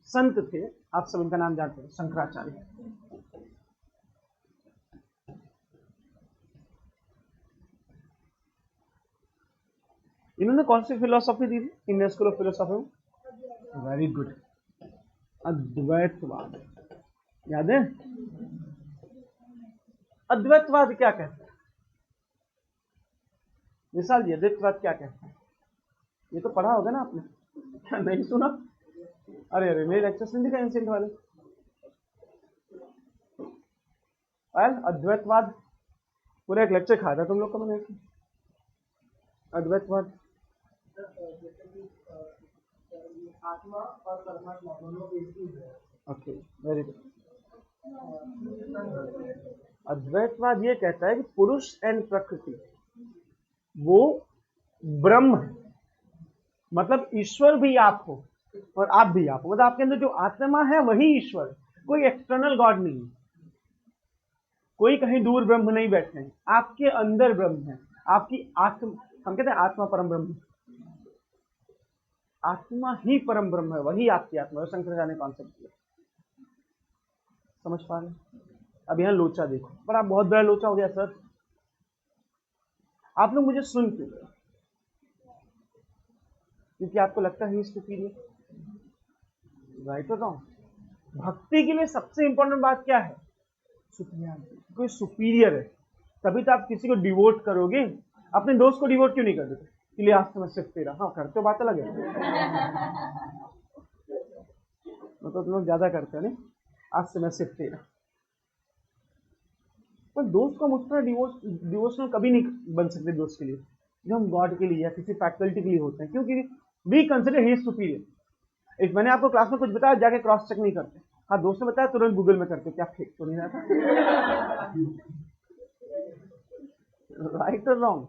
संत थे, आप सब उनका नाम जानते हैं, शंकराचार्य। इन्होंने कौन सी फिलोसॉफी दी थी इंडियन स्कूल ऑफ फिलोसॉफी में? वेरी गुड, अद्वैतवाद। याद है? अद्वैतवाद क्या कहता है? विशाल जी, अद्वैतवाद क्या कहता है? ये तो पढ़ा होगा ना आपने, क्या नहीं सुना? अरे अरे, मेरे लेक्चर सुन दिखा एंशिएंट वाले। अद्वैतवाद पूरा एक लेक्चर खाया था तुम लोग को मैंने। अद्वैतवाद आत्मा और परमात्मा दोनों ओके, वेरी गुड। अद्वैतवाद ये कहता है कि पुरुष एंड प्रकृति वो ब्रह्म है, मतलब ईश्वर भी आप हो और आप भी आप हो, मतलब आपके अंदर जो आत्मा है वही ईश्वर है, कोई एक्सटर्नल गॉड नहीं है, कोई कहीं दूर ब्रह्म नहीं बैठे हैं, आपके अंदर ब्रह्म है, आपकी आत्मा, हम कहते हैं आत्मा परम ब्रह्म, आत्मा ही परम ब्रह्म है, वही आपकी आत्मा है। शंकराचार्य ने कॉन्सेप्ट किया। समझ पा रहे? अब यहां लोचा देखो, पर आप बहुत बड़ा लोचा हो गया सर, आप लोग मुझे सुन क्यों? क्योंकि आपको लगता है सुपीरियर, राइट और रॉन्ग? भक्ति के लिए सबसे इंपॉर्टेंट बात क्या है? सुपीरियर। कोई सुपीरियर है तभी तो आप किसी को डिवोट करोगे। अपने दोस्त को डिवोट क्यों नहीं कर देते? कि लिए आज से मैं सिर्फ तेरा, हाँ करते हो, बात अलग है, मतलब तुम लोग ज्यादा करते हो नहीं, आज से मैं सिर्फ तेरा। पर दोस्त को हम उस तरह डिवोशनल कभी नहीं बन सकते दोस्त के लिए, जो हम गॉड के लिए या किसी फैकल्टी के लिए होते हैं, क्योंकि वी कंसिडर ही सुपीरियर। इस मैंने आपको क्लास में कुछ बताया, जाके क्रॉस चेक नहीं करते। हाँ, दोस्त ने बताया तुरंत गूगल में करते, क्या फेक तो नहीं रहता। राइट और रॉन्ग?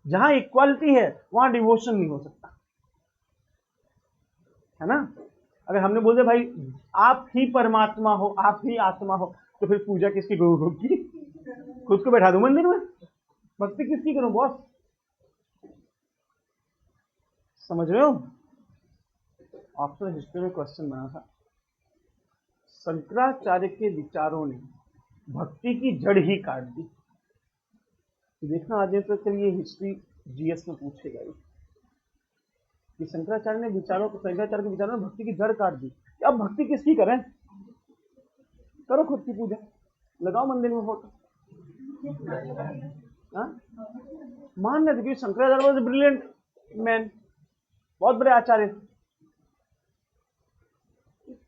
जहां इक्वालिटी है वहां डिवोशन नहीं हो सकता, है ना। अगर हमने बोल दिया भाई आप ही परमात्मा हो, आप ही आत्मा हो, तो फिर पूजा किसकी होगी? खुद को बैठा दूं मंदिर में, भक्ति किसकी करूं बॉस? समझ रहे हो? ऑप्शनल हिस्ट्री में क्वेश्चन बना था, शंकराचार्य के विचारों ने भक्ति की जड़ ही काट दी। देखना आज तो चलिए हिस्ट्री जीएस में पूछेगा ये कि शंकराचार्य ने विचारों को, शंकराचार्य के विचारों ने भक्ति की जड़ काट दी। अब भक्ति किसकी करें? करो खुद की पूजा, लगाओ मंदिर में फोटो। मान रहे थे कि शंकराचार्य वॉज ब्रिलियंट मैन, बहुत बड़े आचार्य।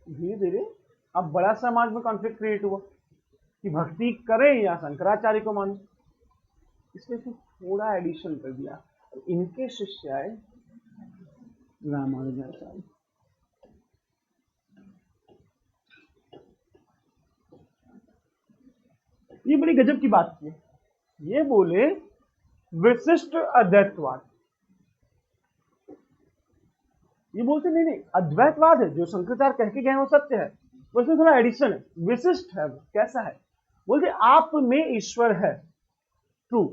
धीरे धीरे अब बड़ा समाज में कॉन्फ्लिक्ट क्रिएट हुआ कि भक्ति करें या शंकराचार्य को माने, इसलिए फिर थोड़ा एडिशन कर दिया। इनके शिष्य आए रामानुजाचार्य। ये बड़ी गजब की बात थी, ये बोले विशिष्ट अद्वैतवाद। ये बोलते नहीं नहीं अद्वैतवाद है, जो शंकराचार्य कह के गए वो सत्य है, उसमें थोड़ा एडिशन है, विशिष्ट है। कैसा है? बोलते आप में ईश्वर है, ट्रू।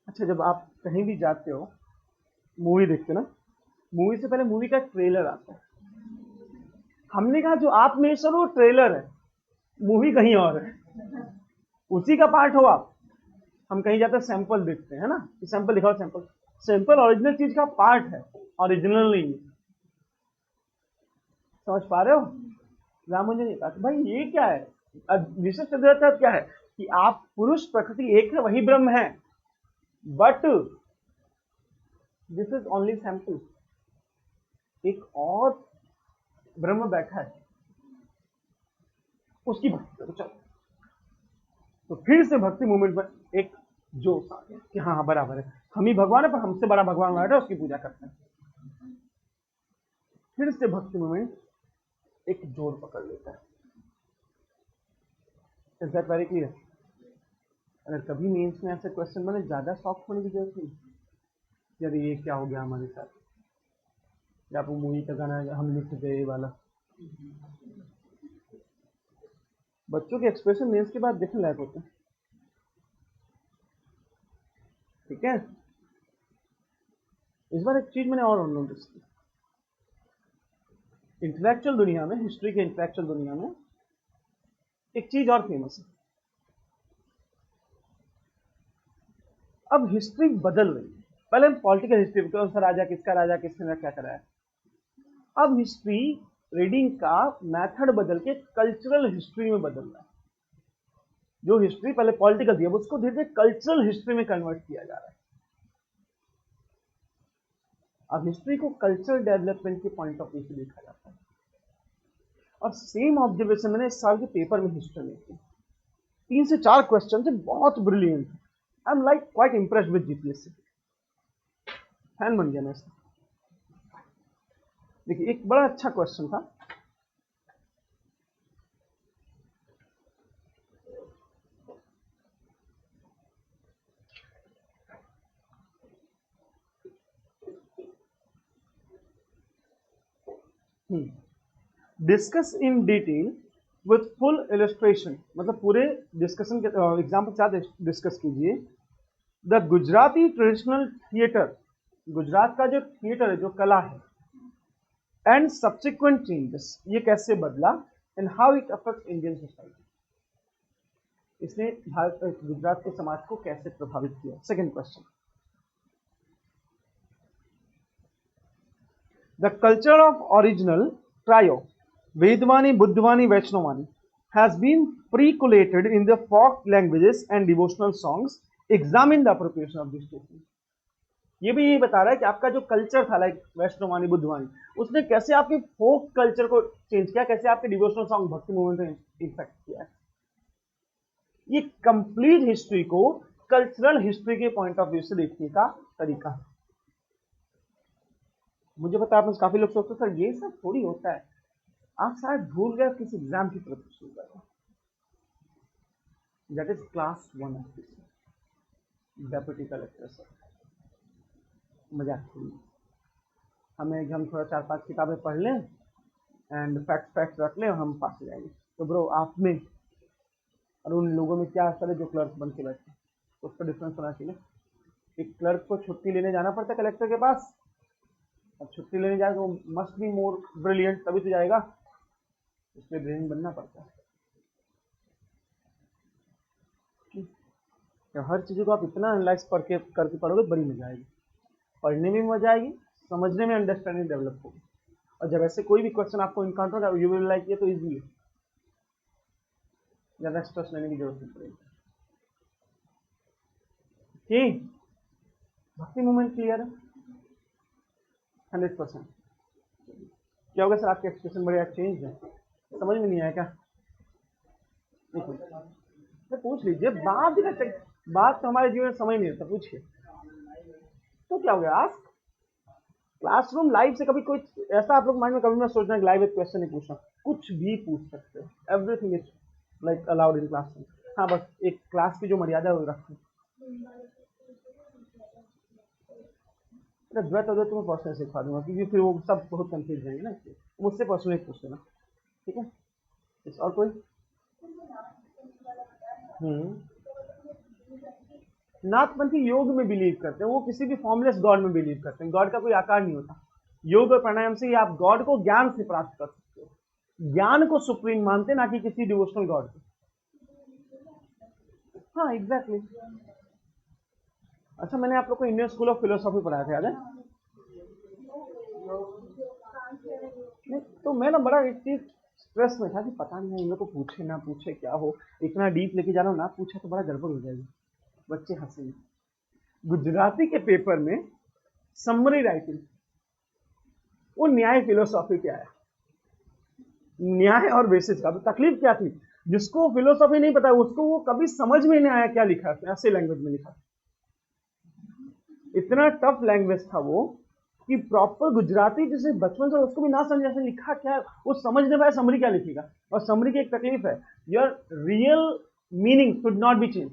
अच्छा, जब आप कहीं भी जाते हो, मूवी देखते ना, मूवी से पहले मूवी का ट्रेलर आता है। हमने कहा जो आप में ईश्वर वो ट्रेलर है, मूवी कहीं और है, उसी का पार्ट हो आप। हम कहीं जाते सैंपल देखते हैं ना, सैंपल दिखाओ, सैंपल। सैंपल ओरिजिनल चीज का पार्ट है, ओरिजिनल नहीं है। समझ पा रहे हो? रामानुजन ने कहा भाई ये क्या है, विशिष्ट अद्वैत क्या है कि आप पुरुष प्रकृति एक है, वही ब्रह्म है, but this is only sample. एक और ब्रह्म बैठा है, उसकी भक्ति करो। चलो, तो फिर से भक्ति मूवमेंट में एक जोश आ गया कि हाँ हाँ बराबर है, हम ही भगवान है, पर हमसे बड़ा भगवान बैठा है, उसकी पूजा करते हैं। फिर से भक्ति मूवमेंट एक जोर पकड़ लेता है। Is that very clear? अगर कभी मेंस में ऐसे क्वेश्चन बने, ज्यादा शॉक होने की जरूरत नहीं, यार ये क्या हो गया हमारे साथ, या वो मूवी का गाना हम लिख गए वाला। बच्चों के एक्सप्रेशन मेंस के बाद देखने लायक होते हैं, ठीक है। इस बार एक चीज मैंने और नोटिस की, इंटेलेक्चुअल दुनिया में, हिस्ट्री के इंटेलेक्चुअल दुनिया में एक चीज और फेमस है। अब हिस्ट्री बदल रही है। पहले हम पॉलिटिकल हिस्ट्री कौन सा राजा किसका राजा, किसने क्या करा है। अब हिस्ट्री रीडिंग का मेथड बदल के कल्चरल हिस्ट्री में बदल रहा है। जो हिस्ट्री पहले पॉलिटिकल थी, अब उसको धीरे धीरे कल्चरल हिस्ट्री में कन्वर्ट किया जा रहा है। अब हिस्ट्री को कल्चरल डेवलपमेंट के पॉइंट ऑफ व्यू से देखा जाता है। और सेम ऑब्जर्वेशन मैंने इस साल के पेपर में हिस्ट्री में की, 3 से 4 क्वेश्चन थे, बहुत brilliant. I am like quite impressed with GPSC, fan बन गया मैं इसका। देखिए, एक बड़ा अच्छा क्वेश्चन था, discuss in detail with full illustration, मतलब पूरे डिस्कशन के एग्जाम्पल के साथ डिस्कस कीजिए। The Gujarati traditional theatre, Gujarat का जो थिएटर है, जो कला है, एंड सब्सिक्वेंट चेंजेस, ये कैसे बदला, and how it affect Indian society, इसने भारत गुजरात के समाज को कैसे प्रभावित किया। Second question, the culture of original trio Vedvani, Buddhavani, Vaishnavani has been percolated in the folk languages and devotional songs. Examine the appropriation of this statement. ये भी यही बता रहा है कि आपका जो कल्चर था, लाइक वैष्णवानी, बुद्धवानी, उसने कैसे आपके फोक कल्चर को चेंज किया, कैसे आपके डिवोशनल सॉन्ग भक्ति मूवमेंट में इफेक्ट किया है। ये कंप्लीट हिस्ट्री को कल्चरल हिस्ट्री के पॉइंट ऑफ व्यू से देखने का तरीका है। मुझे पता है आप में से काफी लोग सोचते हैं सर ये सब थोड़ी होता है, आप शायद भूल गए किस एग्जाम की प्रिपरेशन कर रहे हैं। That is class 1 officer, deputy collector sir. मजाक थोड़ी, हम थोड़ा 4-5 किताबें पढ़ लें एंड फैक्ट्स रख लें और हम पास हो जाएंगे। तो ब्रो आप में और उन लोगों में क्या असर है जो क्लर्क बन के बैठे हैं, उसका डिफरेंस होना चाहिए। एक क्लर्क को छुट्टी लेने जाना पड़ता है कलेक्टर के पास, अब छुट्टी लेने जाए तो मस्ट बी मोर ब्रिलियंट तभी तो जाएगा, इसलिए ब्रेन बनना पड़ता है। तो हर चीज़ को आप इतना एनालाइज करके पढ़ोगे बड़ी मजा आएगी, पढ़ने में भी मजा आएगी, समझने में अंडरस्टैंडिंग डेवलप होगी। और जब ऐसे कोई भी क्वेश्चन आपको इनकाउंटर होगा यू विल लाइक ये तो इजी है, ज़्यादा स्ट्रेस लेने की जरूरत नहीं पड़ेगी। ठीक, भक्ति मूवमेंट क्लियर है 100%। क्या होगा सर आपके एक्सप्रेशन बड़े चेंज है, समझ में नहीं आया क्या? तो पूछ लीजिए, बात तो हमारे जीवन में समझ नहीं आता, पूछिए। तो क्या हो गया, आज क्लासरूम लाइव से कभी कोई ऐसा आप लोग माइंड में कभी मैं सोचना कि लाइव एक क्वेश्चन नहीं पूछना, कुछ भी पूछ सकते हो, everything is like allowed in classroom. हाँ बस एक क्लास की जो मर्यादा है वो रखो। द्वैत अद्वैत मैं पर्सनल सिखा दूंगा क्योंकि फिर वो सब बहुत कंफ्यूज जाएंगे ना, मुझसे पर्सनली पूछ लेना, ठीक है? इस और कोई? नाथपंथी योग में बिलीव करते हैं, वो किसी भी फॉर्मलेस गॉड में बिलीव करते हैं, गॉड का कोई आकार नहीं होता। योग और प्राणायाम से ही आप गॉड को ज्ञान से प्राप्त कर सकते हो, ज्ञान को सुप्रीम मानते ना कि किसी डिवोशनल गॉड को। हाँ एग्जैक्टली। अच्छा मैंने आप लोग को इंडियन स्कूल ऑफ फिलोसॉफी पढ़ाया था, याद है? नहीं, तो मैं ना बड़ा एक चीज स्ट्रेस में था कि पता नहीं इन लोग को पूछे ना पूछे क्या हो, इतना डीप लेके जा रहा हूँ, ना पूछा तो बड़ा गड़बड़ हो जाएगी, बच्चे हंसेंगे। गुजराती के पेपर में समरी राइटिंग, वो न्याय फिलोसॉफी पे आया, न्याय और बेसिस का। तकलीफ क्या थी, जिसको फिलोसॉफी नहीं पता उसको वो कभी समझ में नहीं आया क्या लिखा है, ऐसे लैंग्वेज में लिखा, इतना टफ लैंग्वेज था वो कि प्रॉपर गुजराती जिसे बचपन से उसको भी ना समझ ऐसे लिखा क्या, वो समझ नहीं पाया समरी क्या लिखेगा। और समरी की एक तकलीफ है, your real meaning should not be change.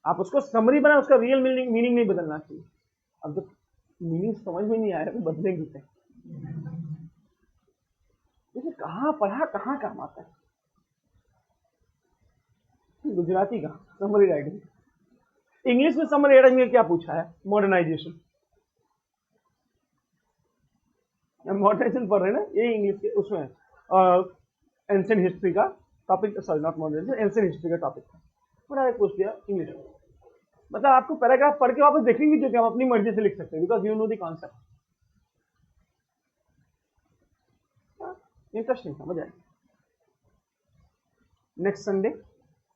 आप उसको समरी बना, उसका रियल मीनिंग नहीं बदलना चाहिए। अब जब मीनिंग समझ में नहीं आया तो बदलेंगे क्या? जैसे कहाँ पढ़ा कहाँ काम आता है, गुजराती का समरी राइटिंग। इंग्लिश में समरी राइटिंग में क्या पूछा है, मॉडर्नाइजेशन। मॉडर्नाइजेशन पढ़ रहे हैं ना, ये इंग्लिश के उसमें एंशिएंट हिस्ट्री का topic, sorry not modernisation, ancient history का टॉपिक था, पूरा एक पूछ दिया इंग्लिश में। मतलब आपको पैराग्राफ पढ़ के वापस देखेंगे जो कि आप अपनी मर्जी से लिख सकते हैं, because you know the concept. Interesting समझ आए। नेक्स्ट संडे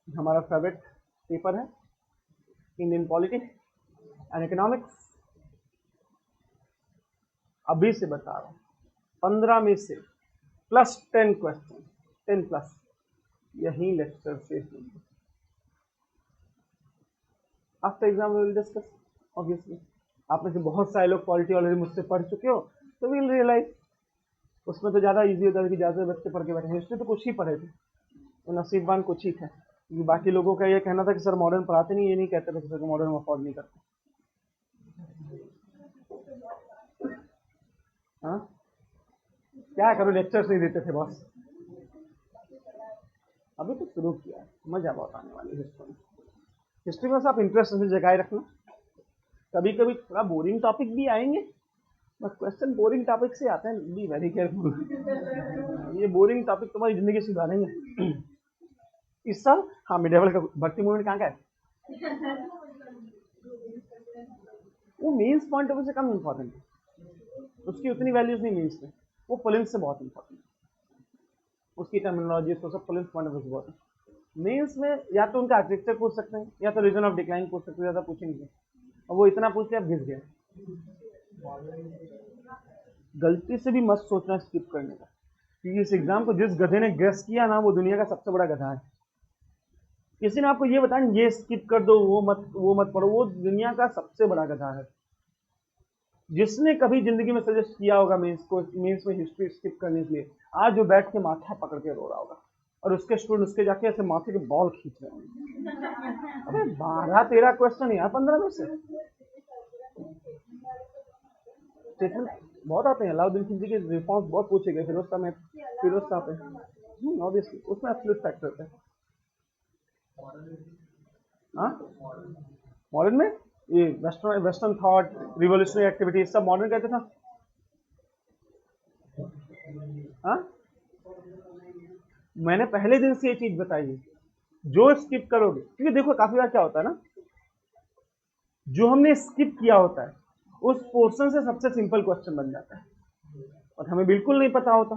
हमारा फेवरेट पेपर है इंडियन पॉलिटिक्स एंड इकोनॉमिक्स। अभी से बता रहा हूं 15 में से +10 क्वेश्चन, 10+ यही लेक्चर से होंगे। After exam we will discuss obviously. आप में से बहुत सारे लोग पॉलिटी ऑलरेडी मुझसे पढ़ चुके हो, तो विल रियलाइज उसमें तो ज़्यादा इजी होता है कि ज़्यादा बच्चे पढ़ के बैठे। हिस्ट्री तो कुछ ही पढ़े थे, तो नसीबवान कुछ ही थे। बाकी लोगों का ये कहना था कि सर मॉडर्न पढ़ाते नहीं, ये नहीं कहते थे कि सर मॉडर्न अफोर्ड नहीं करते। हाँ क्या करूँ, लेक्चर्स नहीं देते थे बॉस। अभी तो शुरू किया है, मजा बहुत आने वाली है हिस्ट्री में। हिस्ट्री में आप इंटरेस्ट जगाए रखना, कभी कभी थोड़ा बोरिंग टॉपिक भी आएंगे, बस क्वेश्चन बोरिंग टॉपिक से आते हैं, बी वेरी केयरफुल। ये बोरिंग टॉपिक तुम्हारी जिंदगी सुधारेंगे। इस साल हाँ मिडेवल का भक्ति मूवमेंट कहाँ का है, वो मेंस पॉइंट ऑफ व्यू से कम इंपॉर्टेंट है, उसकी उतनी वैल्यूज नहीं मीन्स में, वो प्रीलिम्स से बहुत इंपॉर्टेंट है, उसकी टर्मिनोलॉजी तो सब प्रीलिम्स पॉइंट ऑफ व्यू से बहुत है। मेंस में या तो उनका आर्किटेक्चर पूछ सकते हैं या तो रीजन ऑफ डिक्लाइन पूछ सकते हैं, ज़्यादा पूछेंगे और वो इतना पूछ के आप घिस गए। गलती से भी मत सोचना स्किप करने का, क्योंकि इस एग्जाम को जिस गधे ने गेस किया ना वो दुनिया का सबसे बड़ा गधा है। किसी ने आपको ये बताया ये स्किप कर दो, वो मत पढ़ो, वो दुनिया का सबसे बड़ा गधा है। जिसने कभी जिंदगी में सजेस्ट किया होगा मेंस में हिस्ट्री स्किप करने के लिए, आज जो बैठ के माथा पकड़ के रो रहा होगा और उसके स्टूडेंट उसके जाके ऐसे माथे के बॉल खींच रहे होंगे। अबे 12-13 क्वेश्चन यार 15 में से स्टेटमेंट बहुत आते हैं। अलाउद्दीन खिलजी के रिफॉर्म्स बहुत पूछे गए, फिरोज शाह पे ऑब्वियसली उसमें एब्सोल्यूट फैक्टर है। हाँ मॉडर्न में ये वेस्टर्न थॉट, रिवोल्यूशनरी एक्टिविटी सब मॉडर्न कहते था। हाँ मैंने पहले दिन से ये चीज बताई है, जो स्किप करोगे, क्योंकि देखो काफी बार क्या होता है ना, जो हमने स्किप किया होता है उस पोर्शन से सबसे सिंपल क्वेश्चन बन जाता है और हमें बिल्कुल नहीं पता होता,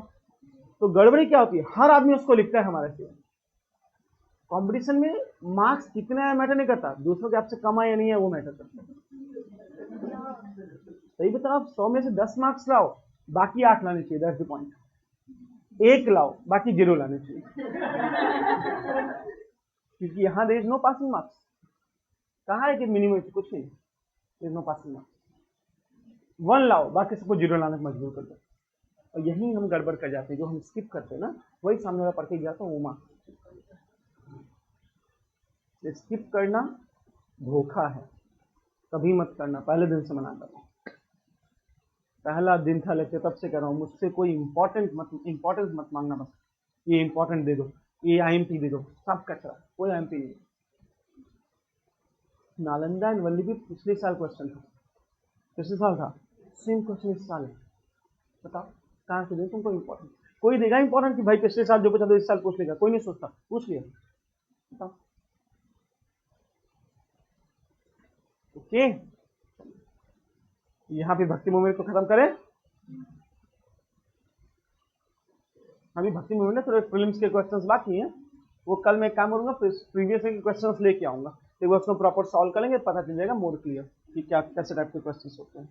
तो गड़बड़ी क्या होती है, हर आदमी उसको लिखता है हमारे से। कंपटीशन में मार्क्स कितने आए मैटर नहीं करता, दूसरों के आपसे कम आए या नहीं है वो मैटर करता है। सही बताओ, आप 100 में से 10 मार्क्स लाओ, बाकी 8 लाने चाहिए, दैट्स द पॉइंट। 1 लाओ, बाकी 0 लाने चाहिए, क्योंकि यहां there is no passing marks. कहा है कि मिनिमम कुछ नहीं, there is no passing marks. 1 लाओ, बाकी सबको 0 लाने को मजबूर कर दो, और यही हम गड़बड़ कर जाते हैं। जो हम स्किप करते हैं ना, वही सामने वाला पढ़ के गया तो वो मार्क्स। स्किप करना धोखा है, कभी मत करना। पहले दिन से मना कर रहा हूं, पहला दिन था लेक्चर तब से कर रहा हूं, मुझसे कोई इंपॉर्टेंस मत मांगना, बस ये इंपॉर्टेंट दे दो, ये IMP दे दो, सब कचरा, कोई IMP नहीं। नालंदा एंड वल्लभी पिछले साल क्वेश्चन था, पिछले साल था, सेम क्वेश्चन इस साल है। बताओ कहाँ से दे तुमको इंपॉर्टेंट? कोई देगा इंपॉर्टेंट कि भाई पिछले साल जो पूछा था इस साल पूछ लेगा? कोई नहीं सोचता, पूछ लिया। बताओ ओके। यहाँ पे भक्ति मूवमेंट को खत्म करें। अभी भक्ति मूवमेंट में थोड़े प्रीलिम्स के क्वेश्चंस बाकी हैं, वो कल मैं काम करूंगा, प्रीवियस के क्वेश्चंस लेके आऊंगा, एक बार उसको प्रॉपर सॉल्व करेंगे, पता चल जाएगा मोर क्लियर कि क्या कैसे टाइप के क्वेश्चंस होते हैं।